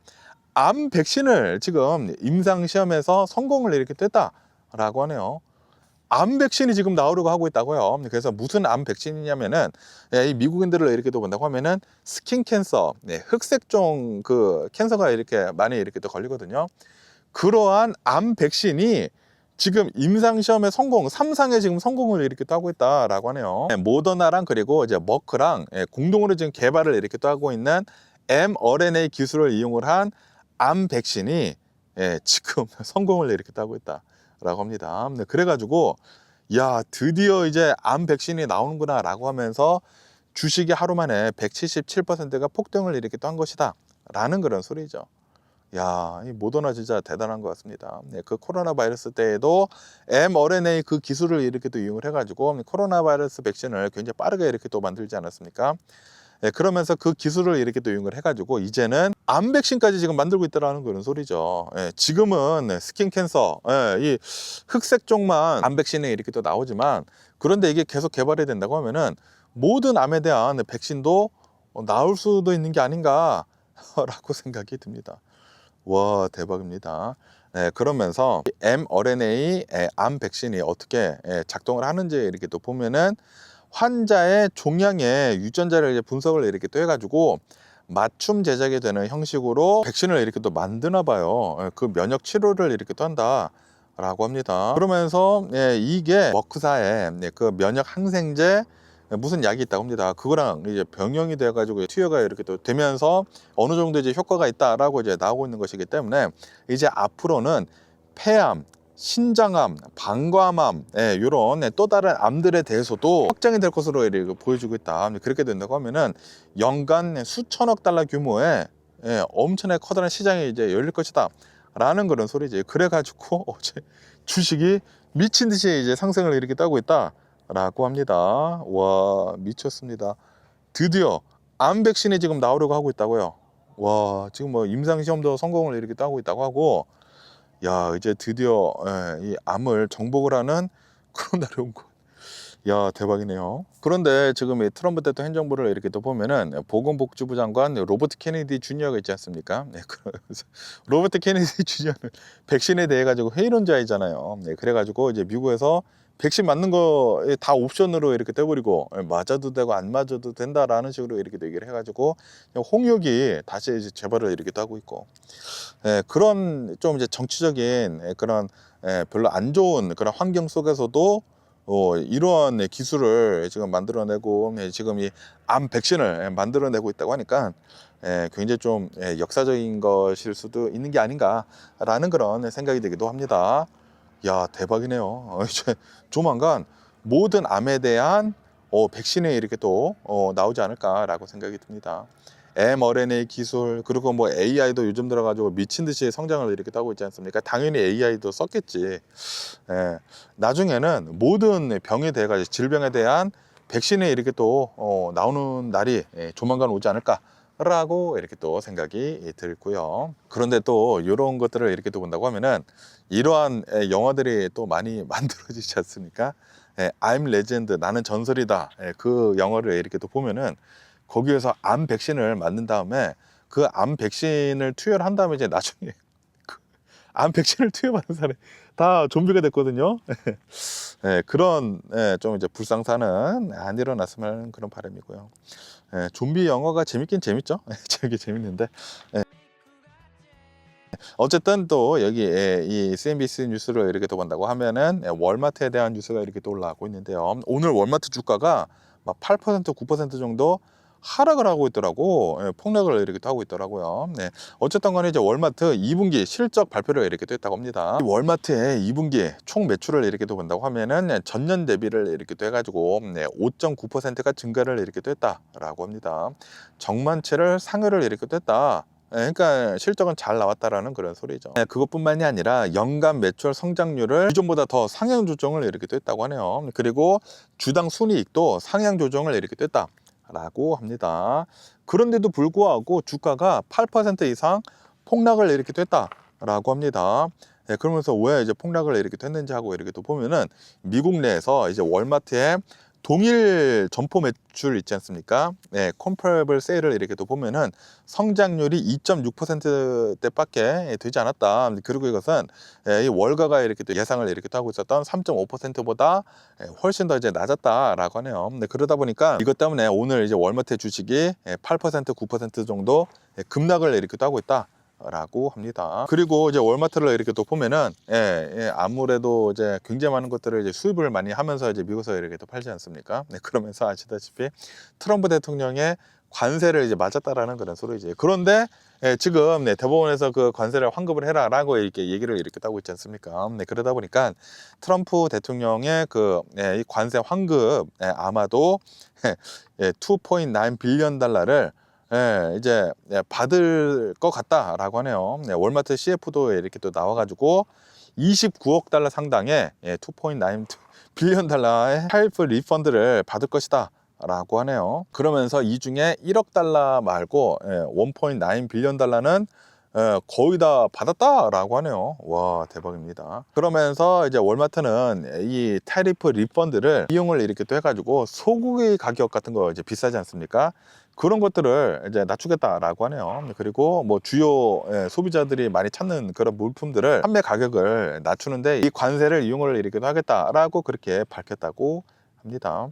암 백신을 지금 임상 시험에서 성공을 이렇게 됐다라고 하네요. 암 백신이 지금 나오려고 하고 있다고요. 그래서 무슨 암 백신이냐면은 이 미국인들을 이렇게 또 본다고 하면은 스킨 캔서, 흑색종 그 캔서가 이렇게 많이 이렇게 또 걸리거든요. 그러한 암 백신이 지금 임상시험에 성공, 3상에 지금 성공을 이렇게 또 하고 있다라고 하네요. 모더나랑 그리고 이제 머크랑 공동으로 지금 개발을 이렇게 또 하고 있는 mRNA 기술을 이용을 한 암 백신이 지금 성공을 이렇게 따고 있다라고 합니다. 네, 그래가지고 야, 드디어 이제 암 백신이 나오는구나 라고 하면서 주식이 하루 만에 177%가 폭등을 이렇게 또 한 것이다 라는 그런 소리죠. 야, 이 모더나 진짜 대단한 것 같습니다. 네, 그 코로나 바이러스 때에도 mRNA 그 기술을 이렇게 또 이용을 해가지고 코로나 바이러스 백신을 굉장히 빠르게 이렇게 또 만들지 않았습니까? 네, 그러면서 그 기술을 이렇게 또 이용을 해가지고 이제는 암 백신까지 지금 만들고 있다라는 그런 소리죠. 지금은 스킨 캔서, 이 흑색종만 암 백신이 이렇게 또 나오지만, 그런데 이게 계속 개발이 된다고 하면은 모든 암에 대한 백신도 나올 수도 있는 게 아닌가라고 생각이 듭니다. 와, 대박입니다. 그러면서 mRNA 암 백신이 어떻게 작동을 하는지 이렇게 또 보면은 환자의 종양의 유전자를 이제 분석을 이렇게 또 해가지고 맞춤 제작이 되는 형식으로 백신을 이렇게 또 만드나 봐요. 그 면역 치료를 이렇게 또 한다라고 합니다. 그러면서 이게 머크사의 그 면역 항생제 무슨 약이 있다고 합니다. 그거랑 이제 병영이 돼 가지고 투여가 이렇게 또 되면서 어느 정도 이제 효과가 있다라고 이제 나오고 있는 것이기 때문에 이제 앞으로는 폐암, 신장암, 방광암, 이런 또 다른 암들에 대해서도 확장이 될 것으로 이렇게 보여지고 있다. 그렇게 된다고 하면은 연간 수천억 달러 규모의 엄청나게 커다란 시장이 이제 열릴 것이다 라는 그런 소리지. 그래가지고 어제 주식이 미친 듯이 이제 상승을 이렇게 따고 있다 라고 합니다. 와, 미쳤습니다. 드디어 암 백신이 지금 나오려고 하고 있다고요. 와, 지금 뭐 임상시험도 성공을 이렇게 따고 있다고 하고, 야, 이제 드디어 이 암을 정복을 하는 그런 날이 온 거. 야, 대박이네요. 그런데 지금 이 트럼프 대통령 행정부를 이렇게 또 보면은 보건복지부 장관 로버트 케네디 주니어가 있지 않습니까? 그래서 로버트 케네디 주니어는 백신에 대해 가지고 회의론자이잖아요. 그래가지고 이제 미국에서 백신 맞는 거 다 옵션으로 이렇게 떼버리고 맞아도 되고 안 맞아도 된다라는 식으로 이렇게 얘기를 해가지고 홍역이 다시 이제 재발을 이렇게 또 하고 있고, 그런 좀 이제 정치적인 그런 별로 안 좋은 그런 환경 속에서도 이러한 기술을 지금 만들어내고 지금 이 암 백신을 만들어내고 있다고 하니까 굉장히 좀 역사적인 것일 수도 있는 게 아닌가라는 그런 생각이 들기도 합니다. 야, 대박이네요. 이제 조만간 모든 암에 대한 백신이 이렇게 또 나오지 않을까라고 생각이 듭니다. mRNA 기술, 그리고 뭐 AI도 요즘 들어가지고 미친 듯이 성장을 이렇게 하고 있지 않습니까? 당연히 AI도 썼겠지. 나중에는 모든 병에 대해 가지고 질병에 대한 백신이 이렇게 또 나오는 날이 조만간 오지 않을까 라고 이렇게 또 생각이 들고요. 그런데 또 이런 것들을 이렇게 또 본다고 하면은 이러한 영화들이 또 많이 만들어지지 않습니까? I'm Legend, 나는 전설이다. 그 영화를 이렇게 또 보면은 거기에서 암 백신을 맞는 다음에 그 암 백신을 투여를 한 다음에 이제 나중에 그 암 백신을 투여받은 사람이 다 좀비가 됐거든요. 그런 좀 이제 불상사는 안 일어났으면 하는 그런 바람이고요. 좀비 영화가 재밌긴 재밌죠. 되게 재밌는데 어쨌든 또 여기 이 CNBC 뉴스를 이렇게 또 본다고 하면은 월마트에 대한 뉴스가 이렇게 또 올라오고 있는데요. 오늘 월마트 주가가 막 8% 9% 정도 하락을 하고 있더라고. 폭락을 이렇게 또 하고 있더라고요. 어쨌든 간에 이제 월마트 2분기 실적 발표를 이렇게 또 했다고 합니다. 월마트의 2분기 총 매출을 이렇게 또 본다고 하면은 전년 대비를 이렇게 또 해가지고 5.9%가 증가를 이렇게 또 했다라고 합니다. 정만치를 상회를 이렇게 또 했다. 그러니까 실적은 잘 나왔다라는 그런 소리죠. 그것뿐만이 아니라 연간 매출 성장률을 기존보다 더 상향 조정을 이렇게 또 했다고 하네요. 그리고 주당 순이익도 상향 조정을 이렇게 또 했다라고 합니다. 그런데도 불구하고 주가가 8% 이상 폭락을 이렇게 또 했다라고 합니다. 그러면서 왜 이제 폭락을 이렇게 됐는지 하고 이렇게 또 보면은 미국 내에서 이제 월마트의 동일 점포 매출 있지 않습니까? 컴퍼러블 세일을 이렇게 또 보면은 성장률이 2.6%대밖에 되지 않았다. 그리고 이것은 이 월가가 이렇게 또 예상을 이렇게 또 하고 있었던 3.5%보다 훨씬 더 이제 낮았다라고 하네요. 그러다 보니까 이것 때문에 오늘 이제 월마트 주식이 8% 9% 정도 급락을 이렇게 또 하고 있다. 라고 합니다. 그리고 이제 월마트를 이렇게 또 보면은 아무래도 이제 굉장히 많은 것들을 이제 수입을 많이 하면서 이제 미국에서 이렇게 또 팔지 않습니까? 그러면서 아시다시피 트럼프 대통령의 관세를 이제 맞았다라는 그런 소리지. 그런데 지금 대법원에서 그 관세를 환급을 해라라고 이렇게 얘기를 이렇게 하고 있지 않습니까? 그러다 보니까 트럼프 대통령의 이 관세 환급 아마도 2.9 빌리언 달러를 이제 받을 것 같다라고 하네요. 월마트 CF도 이렇게 또 나와가지고 29억 달러 상당의 2.9 빌리언 달러의 타이프 리펀드를 받을 것이다 라고 하네요. 그러면서 이 중에 1억 달러 말고 1.9 빌리언 달러는 거의 다 받았다라고 하네요. 와, 대박입니다. 그러면서 이제 월마트는 이 타리프 리펀드를 이용을 이렇게 또 해가지고 소고기 가격 같은 거 이제 비싸지 않습니까? 그런 것들을 이제 낮추겠다라고 하네요. 그리고 뭐 주요 소비자들이 많이 찾는 그런 물품들을 판매 가격을 낮추는데 이 관세를 이용을 이렇게 하겠다라고 그렇게 밝혔다고 합니다.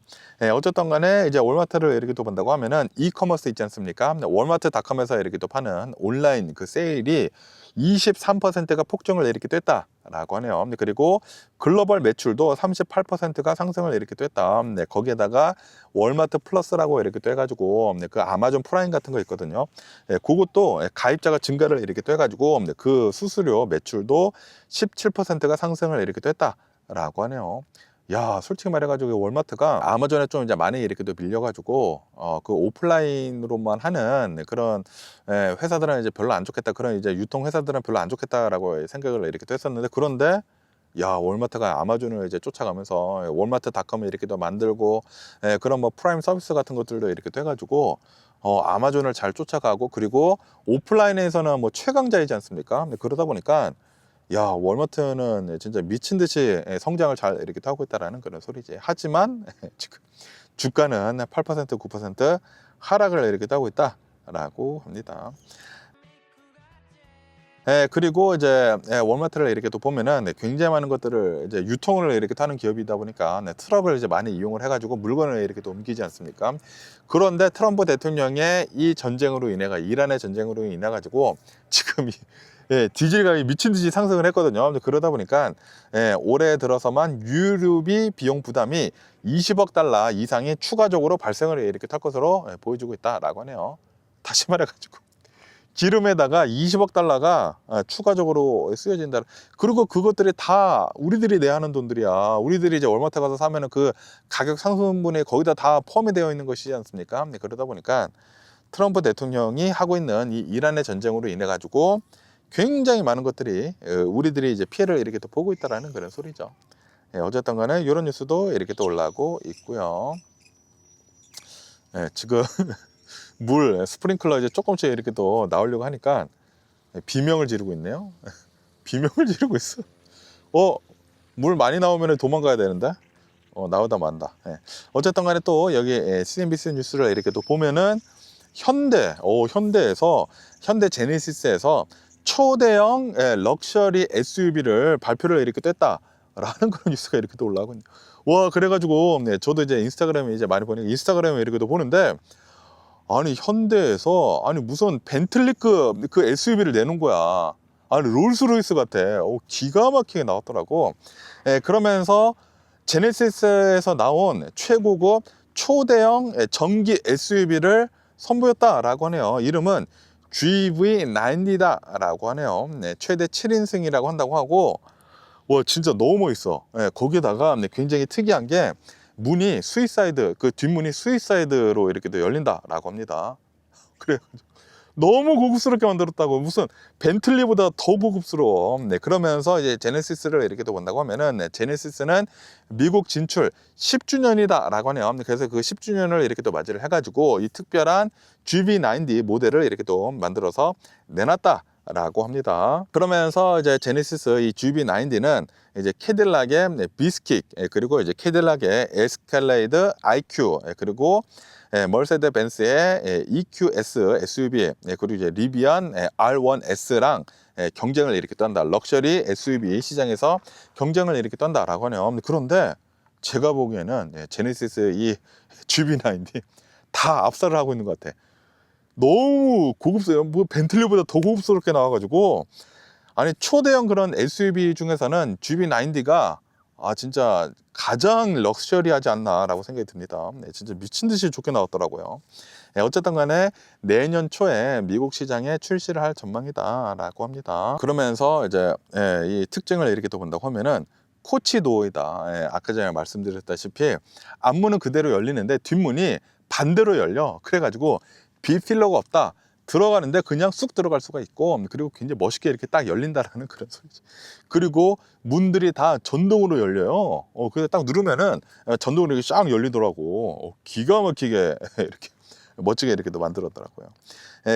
어쨌든 간에 이제 월마트를 이렇게 또 본다고 하면은 이커머스 있지 않습니까? 월마트닷컴에서 이렇게 또 파는 온라인 그 세일이 23%가 폭증을 이렇게 또 했다라고 하네요. 그리고 글로벌 매출도 38%가 상승을 이렇게 또 했다. 거기에다가 월마트 플러스라고 이렇게 또 해가지고 그 아마존 프라임 같은 거 있거든요. 그것도 가입자가 증가를 이렇게 또 해가지고 그 수수료 매출도 17%가 상승을 이렇게 또 했다라고 하네요. 야, 솔직히 말해가지고 월마트가 아마존에 좀 이제 많이 이렇게 또 밀려가지고 그 오프라인으로만 하는 그런 회사들은 이제 별로 안 좋겠다, 그런 이제 유통 회사들은 별로 안 좋겠다라고 생각을 이렇게 또 했었는데, 그런데 야, 월마트가 아마존을 이제 쫓아가면서 월마트닷컴을 이렇게 또 만들고 그런 뭐 프라임 서비스 같은 것들도 이렇게 또 해가지고 아마존을 잘 쫓아가고, 그리고 오프라인에서는 뭐 최강자이지 않습니까? 그러다 보니까 야, 월마트는 진짜 미친 듯이 성장을 잘 이렇게 하고 있다라는 그런 소리지. 하지만 지금 주가는 8% 9% 하락을 이렇게 하고 있다라고 합니다. 그리고 이제 월마트를 이렇게 또 보면은 굉장히 많은 것들을 이제 유통을 이렇게 하는 기업이다 보니까 트럭을 이제 많이 이용을 해가지고 물건을 이렇게 또 옮기지 않습니까? 그런데 트럼프 대통령의 이 전쟁으로 인해가, 이란의 전쟁으로 인해 가지고 지금 디젤 가격이 미친 듯이 상승을 했거든요. 그러다 보니까 올해 들어서만 유류비 비용 부담이 20억 달러 이상이 추가적으로 발생을 이렇게 할 것으로 보여지고 있다라고 하네요. 다시 말해가지고 기름에다가 20억 달러가 추가적으로 쓰여진다. 그리고 그것들이 다 우리들이 내야 하는 돈들이야. 우리들이 이제 월마트 가서 사면은 그 가격 상승분이 거기다 다 포함이 되어 있는 것이지 않습니까? 그러다 보니까 트럼프 대통령이 하고 있는 이 이란의 전쟁으로 인해 가지고 굉장히 많은 것들이 우리들이 이제 피해를 이렇게 또 보고 있다라는 그런 소리죠. 어쨌든 간에 이런 뉴스도 이렇게 또 올라오고 있고요. 지금 물 스프링클러 이제 조금씩 이렇게 또 나오려고 하니까 비명을 지르고 있네요. 비명을 지르고 있어. 물 많이 나오면 도망가야 되는데 나오다 만다. 어쨌든 간에 또 여기 CNBC 뉴스를 이렇게 또 보면은 현대에서 현대 제네시스에서 초대형 럭셔리 SUV를 발표를 이렇게 했다라는 그런 뉴스가 이렇게 또 올라오고 있네요. 와, 그래가지고 저도 이제 인스타그램에 이제 많이 보니까 인스타그램에 이렇게 또 보는데, 아니 현대에서 아니 무슨 벤틀리급 그 SUV를 내는 거야. 아니 롤스로이스 같아. 기가 막히게 나왔더라고. 그러면서 제네시스에서 나온 최고급 초대형 전기 SUV를 선보였다라고 하네요. 이름은 GV90다라고 하네요. 최대 7인승이라고 한다고 하고, 와 진짜 너무 멋있어. 거기다가 굉장히 특이한 게 문이 스위사이드, 그 뒷문이 스위사이드로 이렇게 또 열린다라고 합니다. 그래 너무 고급스럽게 만들었다고. 무슨 벤틀리보다 더 고급스러워. 그러면서 이제 제네시스를 이렇게 또 본다고 하면은 제네시스는 미국 진출 10주년이다 라고 하네요. 그래서 그 10주년을 이렇게 또 맞이를 해가지고 이 특별한 GV90 모델을 이렇게 또 만들어서 내놨다 라고 합니다. 그러면서 이제 제네시스 이 GV90는 이제 캐딜락의 비스킥, 그리고 이제 캐딜락의 에스칼레이드 IQ, 그리고 멀세드 벤츠의 EQS SUV, 그리고 이제 리비안 R1S랑 경쟁을 이렇게 떤다. 럭셔리 SUV 시장에서 경쟁을 이렇게 떤다라고 하네요. 그런데 제가 보기에는 제네시스 이 GV90 다 압살을 하고 있는 것 같아. 너무 고급스러워. 뭐 벤틀리보다 더 고급스럽게 나와가지고, 아니 초대형 그런 SUV 중에서는 GV90가 진짜 가장 럭셔리하지 않나 라고 생각이 듭니다. 진짜 미친듯이 좋게 나왔더라고요. 어쨌든 간에 내년 초에 미국 시장에 출시를 할 전망이다라고 합니다. 그러면서 이제 이 특징을 이렇게 또 본다고 하면은 코치도어이다. 아까 전에 말씀드렸다시피 앞문은 그대로 열리는데 뒷문이 반대로 열려. 그래가지고 비필러가 없다. 들어가는데 그냥 쑥 들어갈 수가 있고, 그리고 굉장히 멋있게 이렇게 딱 열린다라는 그런 소리죠. 그리고 문들이 다 전동으로 열려요. 그래서 딱 누르면은 전동으로 이렇게 쫙 열리더라고. 기가 막히게 이렇게 멋지게 이렇게 또 만들었더라고요.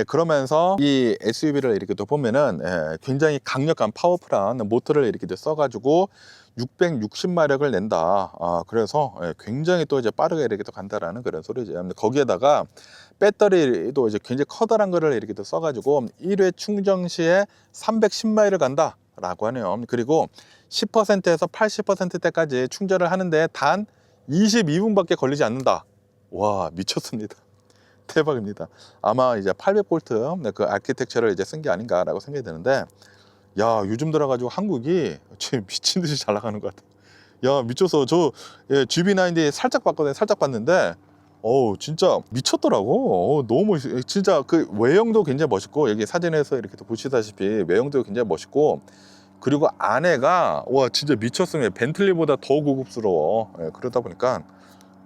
그러면서 이 SUV를 이렇게 또 보면은 굉장히 강력한 파워풀한 모터를 이렇게 써가지고 660마력을 낸다. 그래서 굉장히 또 이제 빠르게 이렇게 또 간다라는 그런 소리죠. 거기에다가 배터리도 이제 굉장히 커다란 거를 이렇게 또 써가지고 1회 충전 시에 310마일을 간다라고 하네요. 그리고 10%에서 80%대까지 충전을 하는데 단 22분밖에 걸리지 않는다. 와, 미쳤습니다. 대박입니다. 아마 이제 800V 그 아키텍처를 이제 쓴 게 아닌가라고 생각이 드는데, 야, 요즘 들어가지고 한국이 지금 미친 듯이 잘 나가는 것 같아요. 야, 미쳤어. 저 GB90 살짝 봤거든요. 살짝 봤는데, 진짜 미쳤더라고. 너무 진짜 그 외형도 굉장히 멋있고, 여기 사진에서 이렇게 또 보시다시피 외형도 굉장히 멋있고, 그리고 안에가 와 진짜 미쳤습니다. 벤틀리보다 더 고급스러워. 그러다 보니까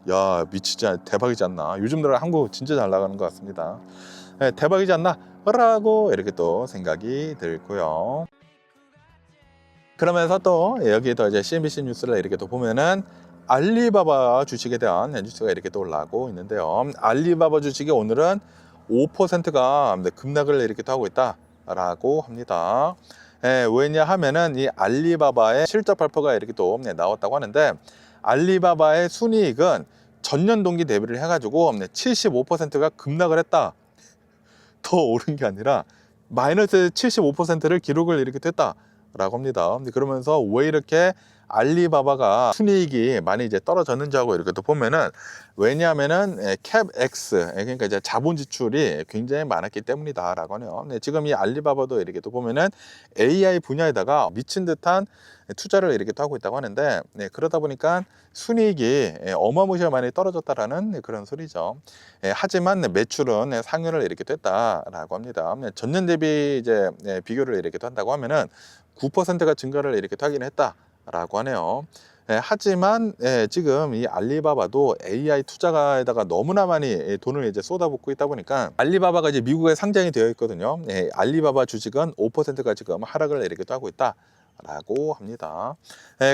야, 미치지 대박이지 않나. 요즘 들어 한국 진짜 잘 나가는 것 같습니다. 대박이지 않나 라고 이렇게 또 생각이 들고요. 그러면서 또 여기 또 이제 CNBC 뉴스를 이렇게 또 보면은 알리바바 주식에 대한 뉴스가 이렇게 또 올라오고 있는데요. 알리바바 주식이 오늘은 5%가 급락을 이렇게 또 하고 있다라고 합니다. 왜냐하면은 이 알리바바의 실적 발표가 이렇게 또 나왔다고 하는데, 알리바바의 순이익은 전년 동기 대비를 해가지고 75%가 급락을 했다. 더 오른 게 아니라 마이너스 75%를 기록을 이렇게 됐다라고 합니다. 그러면서 왜 이렇게 알리바바가 순이익이 많이 이제 떨어졌는지 하고 이렇게 또 보면은, 왜냐하면은 캡엑스, 그러니까 이제 자본 지출이 굉장히 많았기 때문이다라고 하네요. 지금 이 알리바바도 이렇게 또 보면은 AI 분야에다가 미친 듯한 투자를 이렇게 또 하고 있다고 하는데, 그러다 보니까 순이익이 어마무시하게 많이 떨어졌다라는 그런 소리죠. 하지만 매출은 상회를 이렇게 됐다라고 합니다. 전년 대비 이제 비교를 이렇게 또 한다고 하면은 9%가 증가를 이렇게 또 하긴 했다라고 하네요. 하지만 지금 이 알리바바도 AI 투자가에다가 너무나 많이 돈을 이제 쏟아붓고 있다 보니까, 알리바바가 이제 미국에 상장이 되어 있거든요. 알리바바 주식은 5%가 지금 하락을 이렇게 또 하고 있다라고 합니다.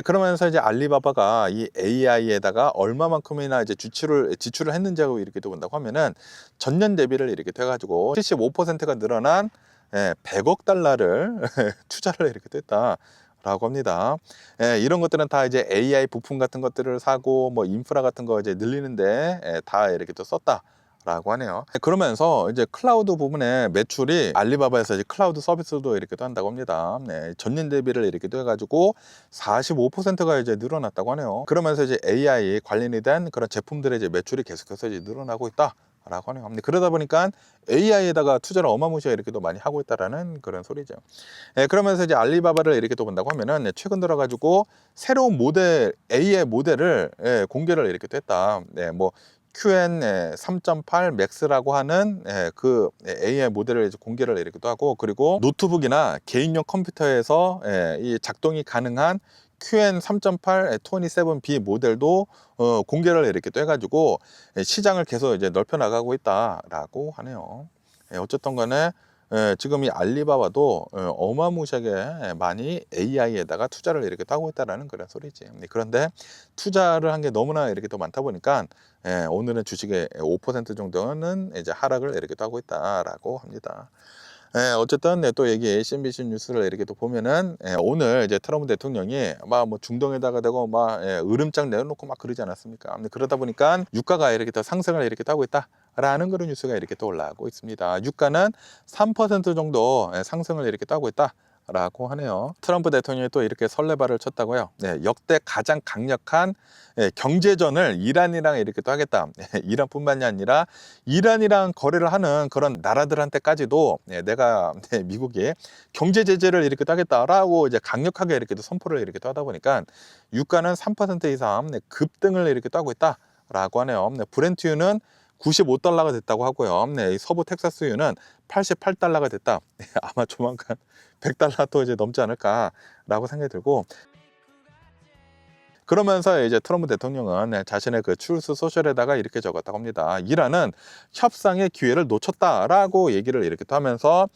그러면서 이제 알리바바가 이 AI에다가 얼마만큼이나 이제 지출을 했는지 하고 이렇게 또 본다고 하면은, 전년 대비를 이렇게 돼가지고 75%가 늘어난 100억 달러를 투자를 이렇게 됐다라고 합니다. 이런 것들은 다 이제 AI 부품 같은 것들을 사고 뭐 인프라 같은 거 이제 늘리는데 다 이렇게 또 썼다라고 하네요. 그러면서 이제 클라우드 부분에 매출이 알리바바에서 이제 클라우드 서비스도 이렇게 또 한다고 합니다. 전년 대비를 이렇게 또 해가지고 45%가 이제 늘어났다고 하네요. 그러면서 이제 AI 관련이 된 그런 제품들의 이제 매출이 계속해서 이제 늘어나고 있다라고 하네요. 그러다 보니까 AI에다가 투자를 어마무시하게 이렇게 또 많이 하고 있다라는 그런 소리죠. 그러면서 이제 알리바바를 이렇게 또 본다고 하면은, 최근 들어가지고 새로운 모델, AI 모델을 공개를 이렇게 또 했다. 뭐 QN 3.8 맥스라고 하는 그 AI 모델을 이제 공개를 이렇게 또 하고, 그리고 노트북이나 개인용 컴퓨터에서 이 작동이 가능한 QN 3.8 27B 모델도 공개를 이렇게 또 해가지고 시장을 계속 이제 넓혀 나가고 있다라고 하네요. 어쨌든 간에 지금 이 알리바바도 어마무시하게 많이 AI에다가 투자를 이렇게 하고 있다라는 그런 소리지. 그런데 투자를 한 게 너무나 이렇게 또 많다 보니까 오늘은 주식의 5% 정도는 이제 하락을 이렇게 또 하고 있다라고 합니다. 어쨌든 또 여기 CNBC 뉴스를 이렇게 또 보면은, 오늘 이제 트럼프 대통령이 막 뭐 중동에다가 대고 막 으름장 내놓고 막 그러지 않았습니까? 그러다 보니까 유가가 이렇게 또 상승을 이렇게 하고 있다라는 그런 뉴스가 이렇게 또 올라오고 있습니다. 유가는 3% 정도 상승을 이렇게 하고 있다라고 하네요. 트럼프 대통령이 또 이렇게 설레발을 쳤다고요. 역대 가장 강력한 경제전을 이란이랑 이렇게 또 하겠다. 이란뿐만이 아니라 이란이랑 거래를 하는 그런 나라들한테까지도 내가 미국이 경제 제재를 이렇게 또 하겠다라고 이제 강력하게 이렇게 또 선포를 이렇게 또 하다 보니까 유가는 3% 이상 급등을 이렇게 또 하고 있다라고 하네요. 브렌트유는 $95가 됐다고 하고요. 네, 이 서부 텍사스유는 $88가 됐다. 네, 아마 조만간 $100또 이제 넘지 않을까라고 생각이 들고, 그러면서 이제 트럼프 대통령은 자신의 그 트루스 소셜에다가 이렇게 적었다고 합니다. 이란은 협상의 기회를 놓쳤다라고 얘기를 이렇게 또 하면서,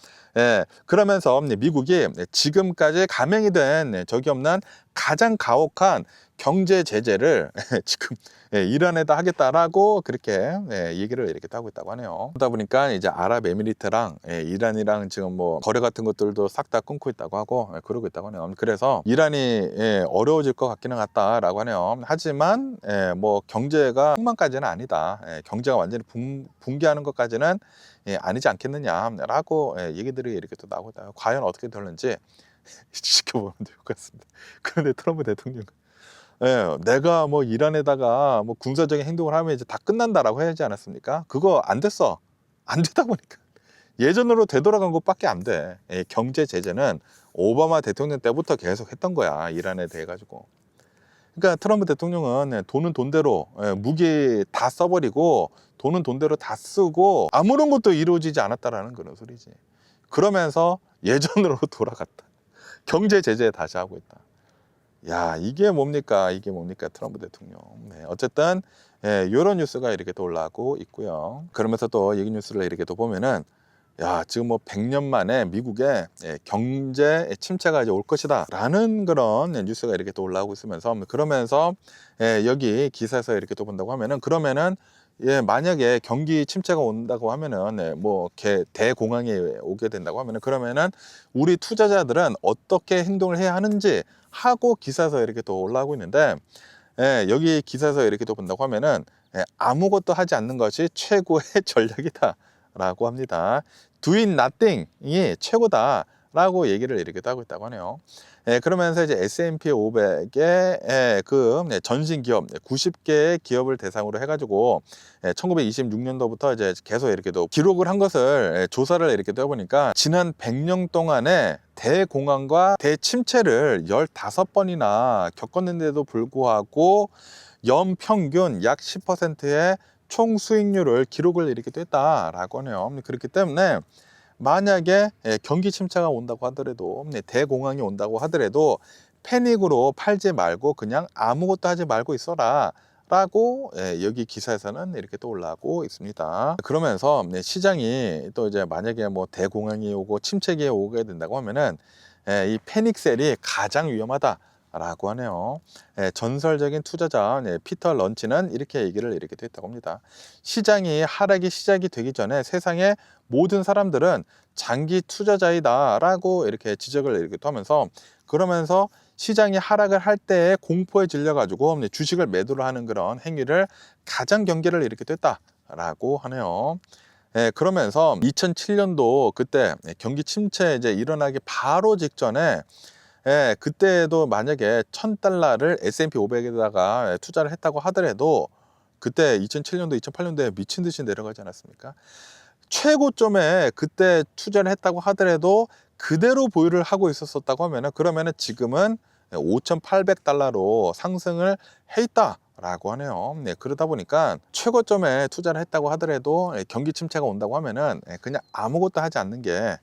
그러면서 미국이 지금까지 감행이 된 적이 없는 가장 가혹한 경제 제재를 지금 이란에다 하겠다라고 그렇게 얘기를 이렇게 하고 있다고 하네요. 그러다 보니까 이제 아랍에미리트랑 이란이랑 지금 뭐 거래 같은 것들도 싹 다 끊고 있다고 하고 그러고 있다고 하네요. 그래서 이란이 어려워질 것 같기는 같다라고 하네요. 하지만 뭐 경제가 폭망까지는 아니다. 경제가 완전히 붕괴하는 것까지는 아니지 않겠느냐라고 얘기들이 이렇게 또 나오고 있다. 과연 어떻게 될는지 지켜보면 될 것 같습니다. 그런데 트럼프 대통령, 내가 뭐 이란에다가 뭐 군사적인 행동을 하면 이제 다 끝난다라고 해야지 않았습니까? 그거 안 됐어. 안 되다 보니까 예전으로 되돌아간 것밖에 안 돼. 경제 제재는 오바마 대통령 때부터 계속 했던 거야, 이란에 대해 가지고. 그러니까 트럼프 대통령은 돈은 돈대로 무기 다 써버리고 돈은 돈대로 다 쓰고 아무런 것도 이루어지지 않았다라는 그런 소리지. 그러면서 예전으로 돌아갔다. 경제 제재 다시 하고 있다. 야, 이게 뭡니까? 이게 뭡니까? 트럼프 대통령. 어쨌든 이런 뉴스가 이렇게 또 올라오고 있고요. 그러면서 또 얘기 뉴스를 이렇게 또 보면은, 야, 지금 뭐 100년 만에 미국에 경제 침체가 이제 올 것이다 라는 그런 뉴스가 이렇게 또 올라오고 있으면서, 그러면서 여기 기사에서 이렇게 또 본다고 하면은, 그러면은 만약에 경기 침체가 온다고 하면은 뭐 대공황이 오게 된다고 하면은, 그러면은 우리 투자자들은 어떻게 행동을 해야 하는지 하고 기사에서 이렇게 또 올라오고 있는데, 여기 기사에서 이렇게 또 본다고 하면은 아무것도 하지 않는 것이 최고의 전략이다 라고 합니다. Doing nothing이 최고다 라고 얘기를 이렇게 하고 있다고 하네요. 그러면서 이제 S&P 500의 그 전신 기업 90개의 기업을 대상으로 해가지고 1926년도부터 이제 계속 이렇게 또 기록을 한 것을 조사를 이렇게 해보니까, 지난 100년 동안에 대공황과 대침체를 15번이나 겪었는데도 불구하고 연평균 약 10%의 총 수익률을 기록을 이렇게 했다라고 하네요. 그렇기 때문에 만약에 경기 침체가 온다고 하더라도, 대공황이 온다고 하더라도 패닉으로 팔지 말고 그냥 아무것도 하지 말고 있어라 라고 여기 기사에서는 이렇게 또 올라오고 있습니다. 그러면서 시장이 또 이제 만약에 뭐 대공황이 오고 침체기에 오게 된다고 하면은 이 패닉셀이 가장 위험하다 라고 하네요. 전설적인 투자자 피터 런치는 이렇게 얘기를 이렇게 했다고 합니다. 시장이 하락이 시작이 되기 전에 세상의 모든 사람들은 장기 투자자이다 라고 이렇게 지적을 이렇게 하면서, 그러면서 시장이 하락을 할 때에 공포에 질려 가지고 주식을 매도를 하는 그런 행위를 가장 경계를 이렇게 했다 라고 하네요. 그러면서 2007년도 그때 경기 침체 이제 일어나기 바로 직전에, 그때도 만약에 $1,000를 S&P 500에다가 투자를 했다고 하더라도, 그때 2007년도 2008년도에 미친 듯이 내려가지 않았습니까? 최고점에 그때 투자를 했다고 하더라도 그대로 보유를 하고 있었다고 하면은, 그러면은 지금은 $5,800로 상승을 해 있다라고 하네요. 그러다 보니까 최고점에 투자를 했다고 하더라도 경기 침체가 온다고 하면은 그냥 아무것도 하지 않는 게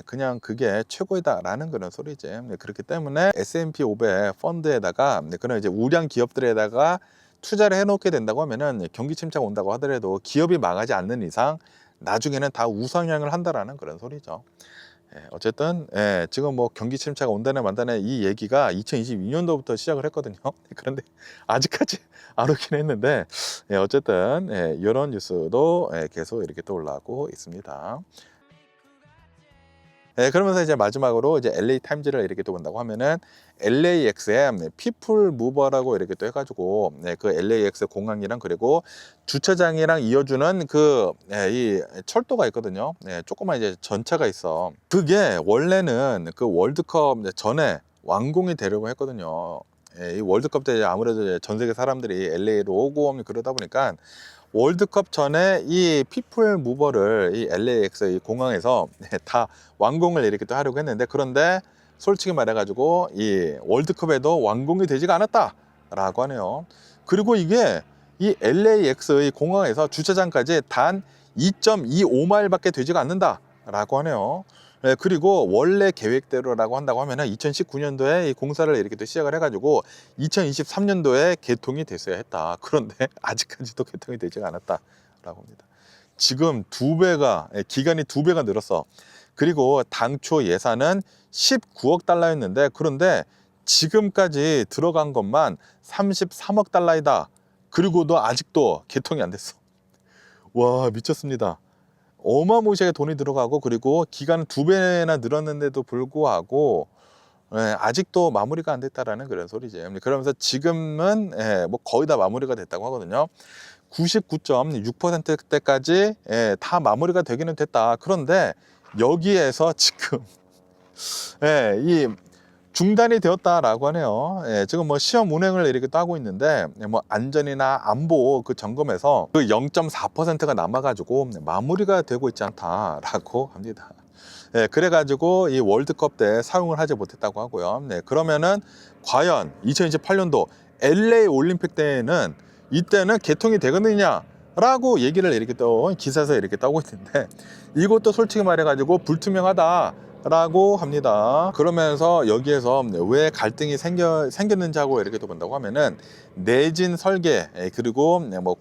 그냥 그게 최고이다라는 그런 소리지. 그렇기 때문에 S&P 500 펀드에다가 그런 이제 우량 기업들에다가 투자를 해놓게 된다고 하면은, 경기 침체가 온다고 하더라도 기업이 망하지 않는 이상 나중에는 다 우상향을 한다라는 그런 소리죠. 어쨌든 지금 뭐 경기 침체가 온다네 만다네 이 얘기가 2022년도부터 시작을 했거든요. 그런데 아직까지 안 오긴 했는데, 어쨌든 이런 뉴스도 계속 이렇게 또 올라오고 있습니다. 그러면서 이제 마지막으로 이제 LA 타임즈를 이렇게 또 본다고 하면은, LAX에 피플 무버라고 이렇게 또 해가지고 그 LAX 공항이랑 그리고 주차장이랑 이어주는 그 이 철도가 있거든요. 조그만 이제 전차가 있어. 그게 원래는 그 월드컵 전에 완공이 되려고 했거든요. 이 월드컵 때 아무래도 이제 전 세계 사람들이 LA로 오고 그러다 보니까 월드컵 전에 이 피플 무버를 이 LAX 이 공항에서 다 완공을 이렇게 또 하려고 했는데, 그런데 솔직히 말해가지고 이 월드컵에도 완공이 되지가 않았다 라고 하네요. 그리고 이게 이 LAX 공항에서 주차장까지 단 2.25마일밖에 되지가 않는다라고 하네요. 네, 그리고 원래 계획대로라고 한다고 하면은 2019년도에 이 공사를 이렇게 또 시작을 해가지고 2023년도에 개통이 됐어야 했다. 그런데 아직까지도 개통이 되지가 않았다라고 합니다. 지금 기간이 2배가 늘었어. 그리고 당초 예산은 19억 달러였는데, 그런데 지금까지 들어간 것만 33억 달러이다. 그리고도 아직도 개통이 안 됐어. 와, 미쳤습니다. 어마무시하게 돈이 들어가고, 그리고 기간은 2배나 늘었는데도 불구하고 아직도 마무리가 안 됐다라는 그런 소리지. 그러면서 지금은 뭐 거의 다 마무리가 됐다고 하거든요. 99.6%대까지 다 마무리가 되기는 됐다. 그런데 여기에서 지금 이 중단이 되었다라고 하네요. 지금 뭐 시험 운행을 이렇게 또 하고 있는데, 뭐 안전이나 안보 그 점검에서 그 0.4%가 남아가지고 마무리가 되고 있지 않다라고 합니다. 그래가지고 이 월드컵 때 사용을 하지 못했다고 하고요. 그러면은 과연 2028년도 LA 올림픽 때에는 이때는 개통이 되겠느냐? 라고 얘기를 이렇게 또 기사에서 이렇게 따고 있는데, 이것도 솔직히 말해가지고 불투명하다 라고 합니다. 그러면서 여기에서 왜 갈등이 생겼는지 하고 이렇게 또 본다고 하면은, 내진 설계 그리고 뭐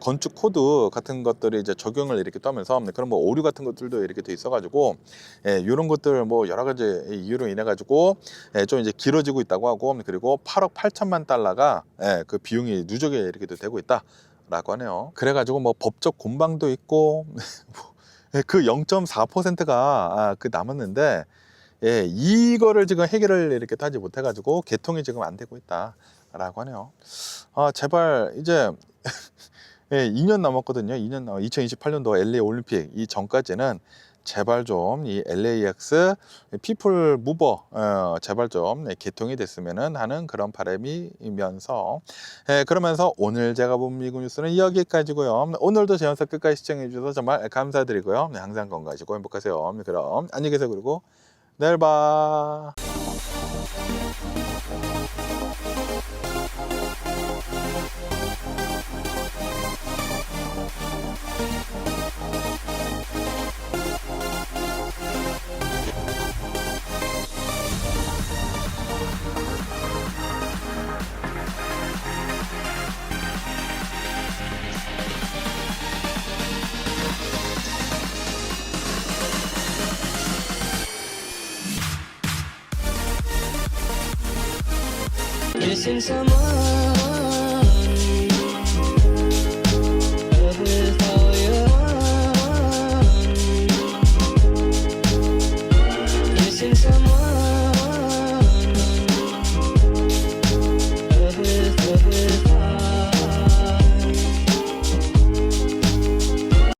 건축 코드 같은 것들이 이제 적용을 이렇게 또 하면서 그런 뭐 오류 같은 것들도 이렇게 돼 있어가지고 이런 것들 뭐 여러 가지 이유로 인해 가지고 좀 이제 길어지고 있다고 하고, 그리고 8억 8천만 달러가 그 비용이 누적이 이렇게 되고 있다라고 하네요. 그래가지고 뭐 법적 공방도 있고 그 0.4%가 그 남았는데, 이거를 지금 해결을 이렇게 하지 못해가지고 개통이 지금 안 되고 있다라고 하네요. 제발 이제 2년 남았거든요. 2028년도 LA 올림픽 이 전까지는 제발 좀 이 LAX 피플 무버 제발 좀 개통이 됐으면 하는 그런 바람이면서, 그러면서 오늘 제가 본 미국 뉴스는 여기까지고요. 오늘도 제 영상 끝까지 시청해 주셔서 정말 감사드리고요. 항상 건강하시고 행복하세요. 그럼 안녕히 계세요. 그리고 내일 봐. Missing someone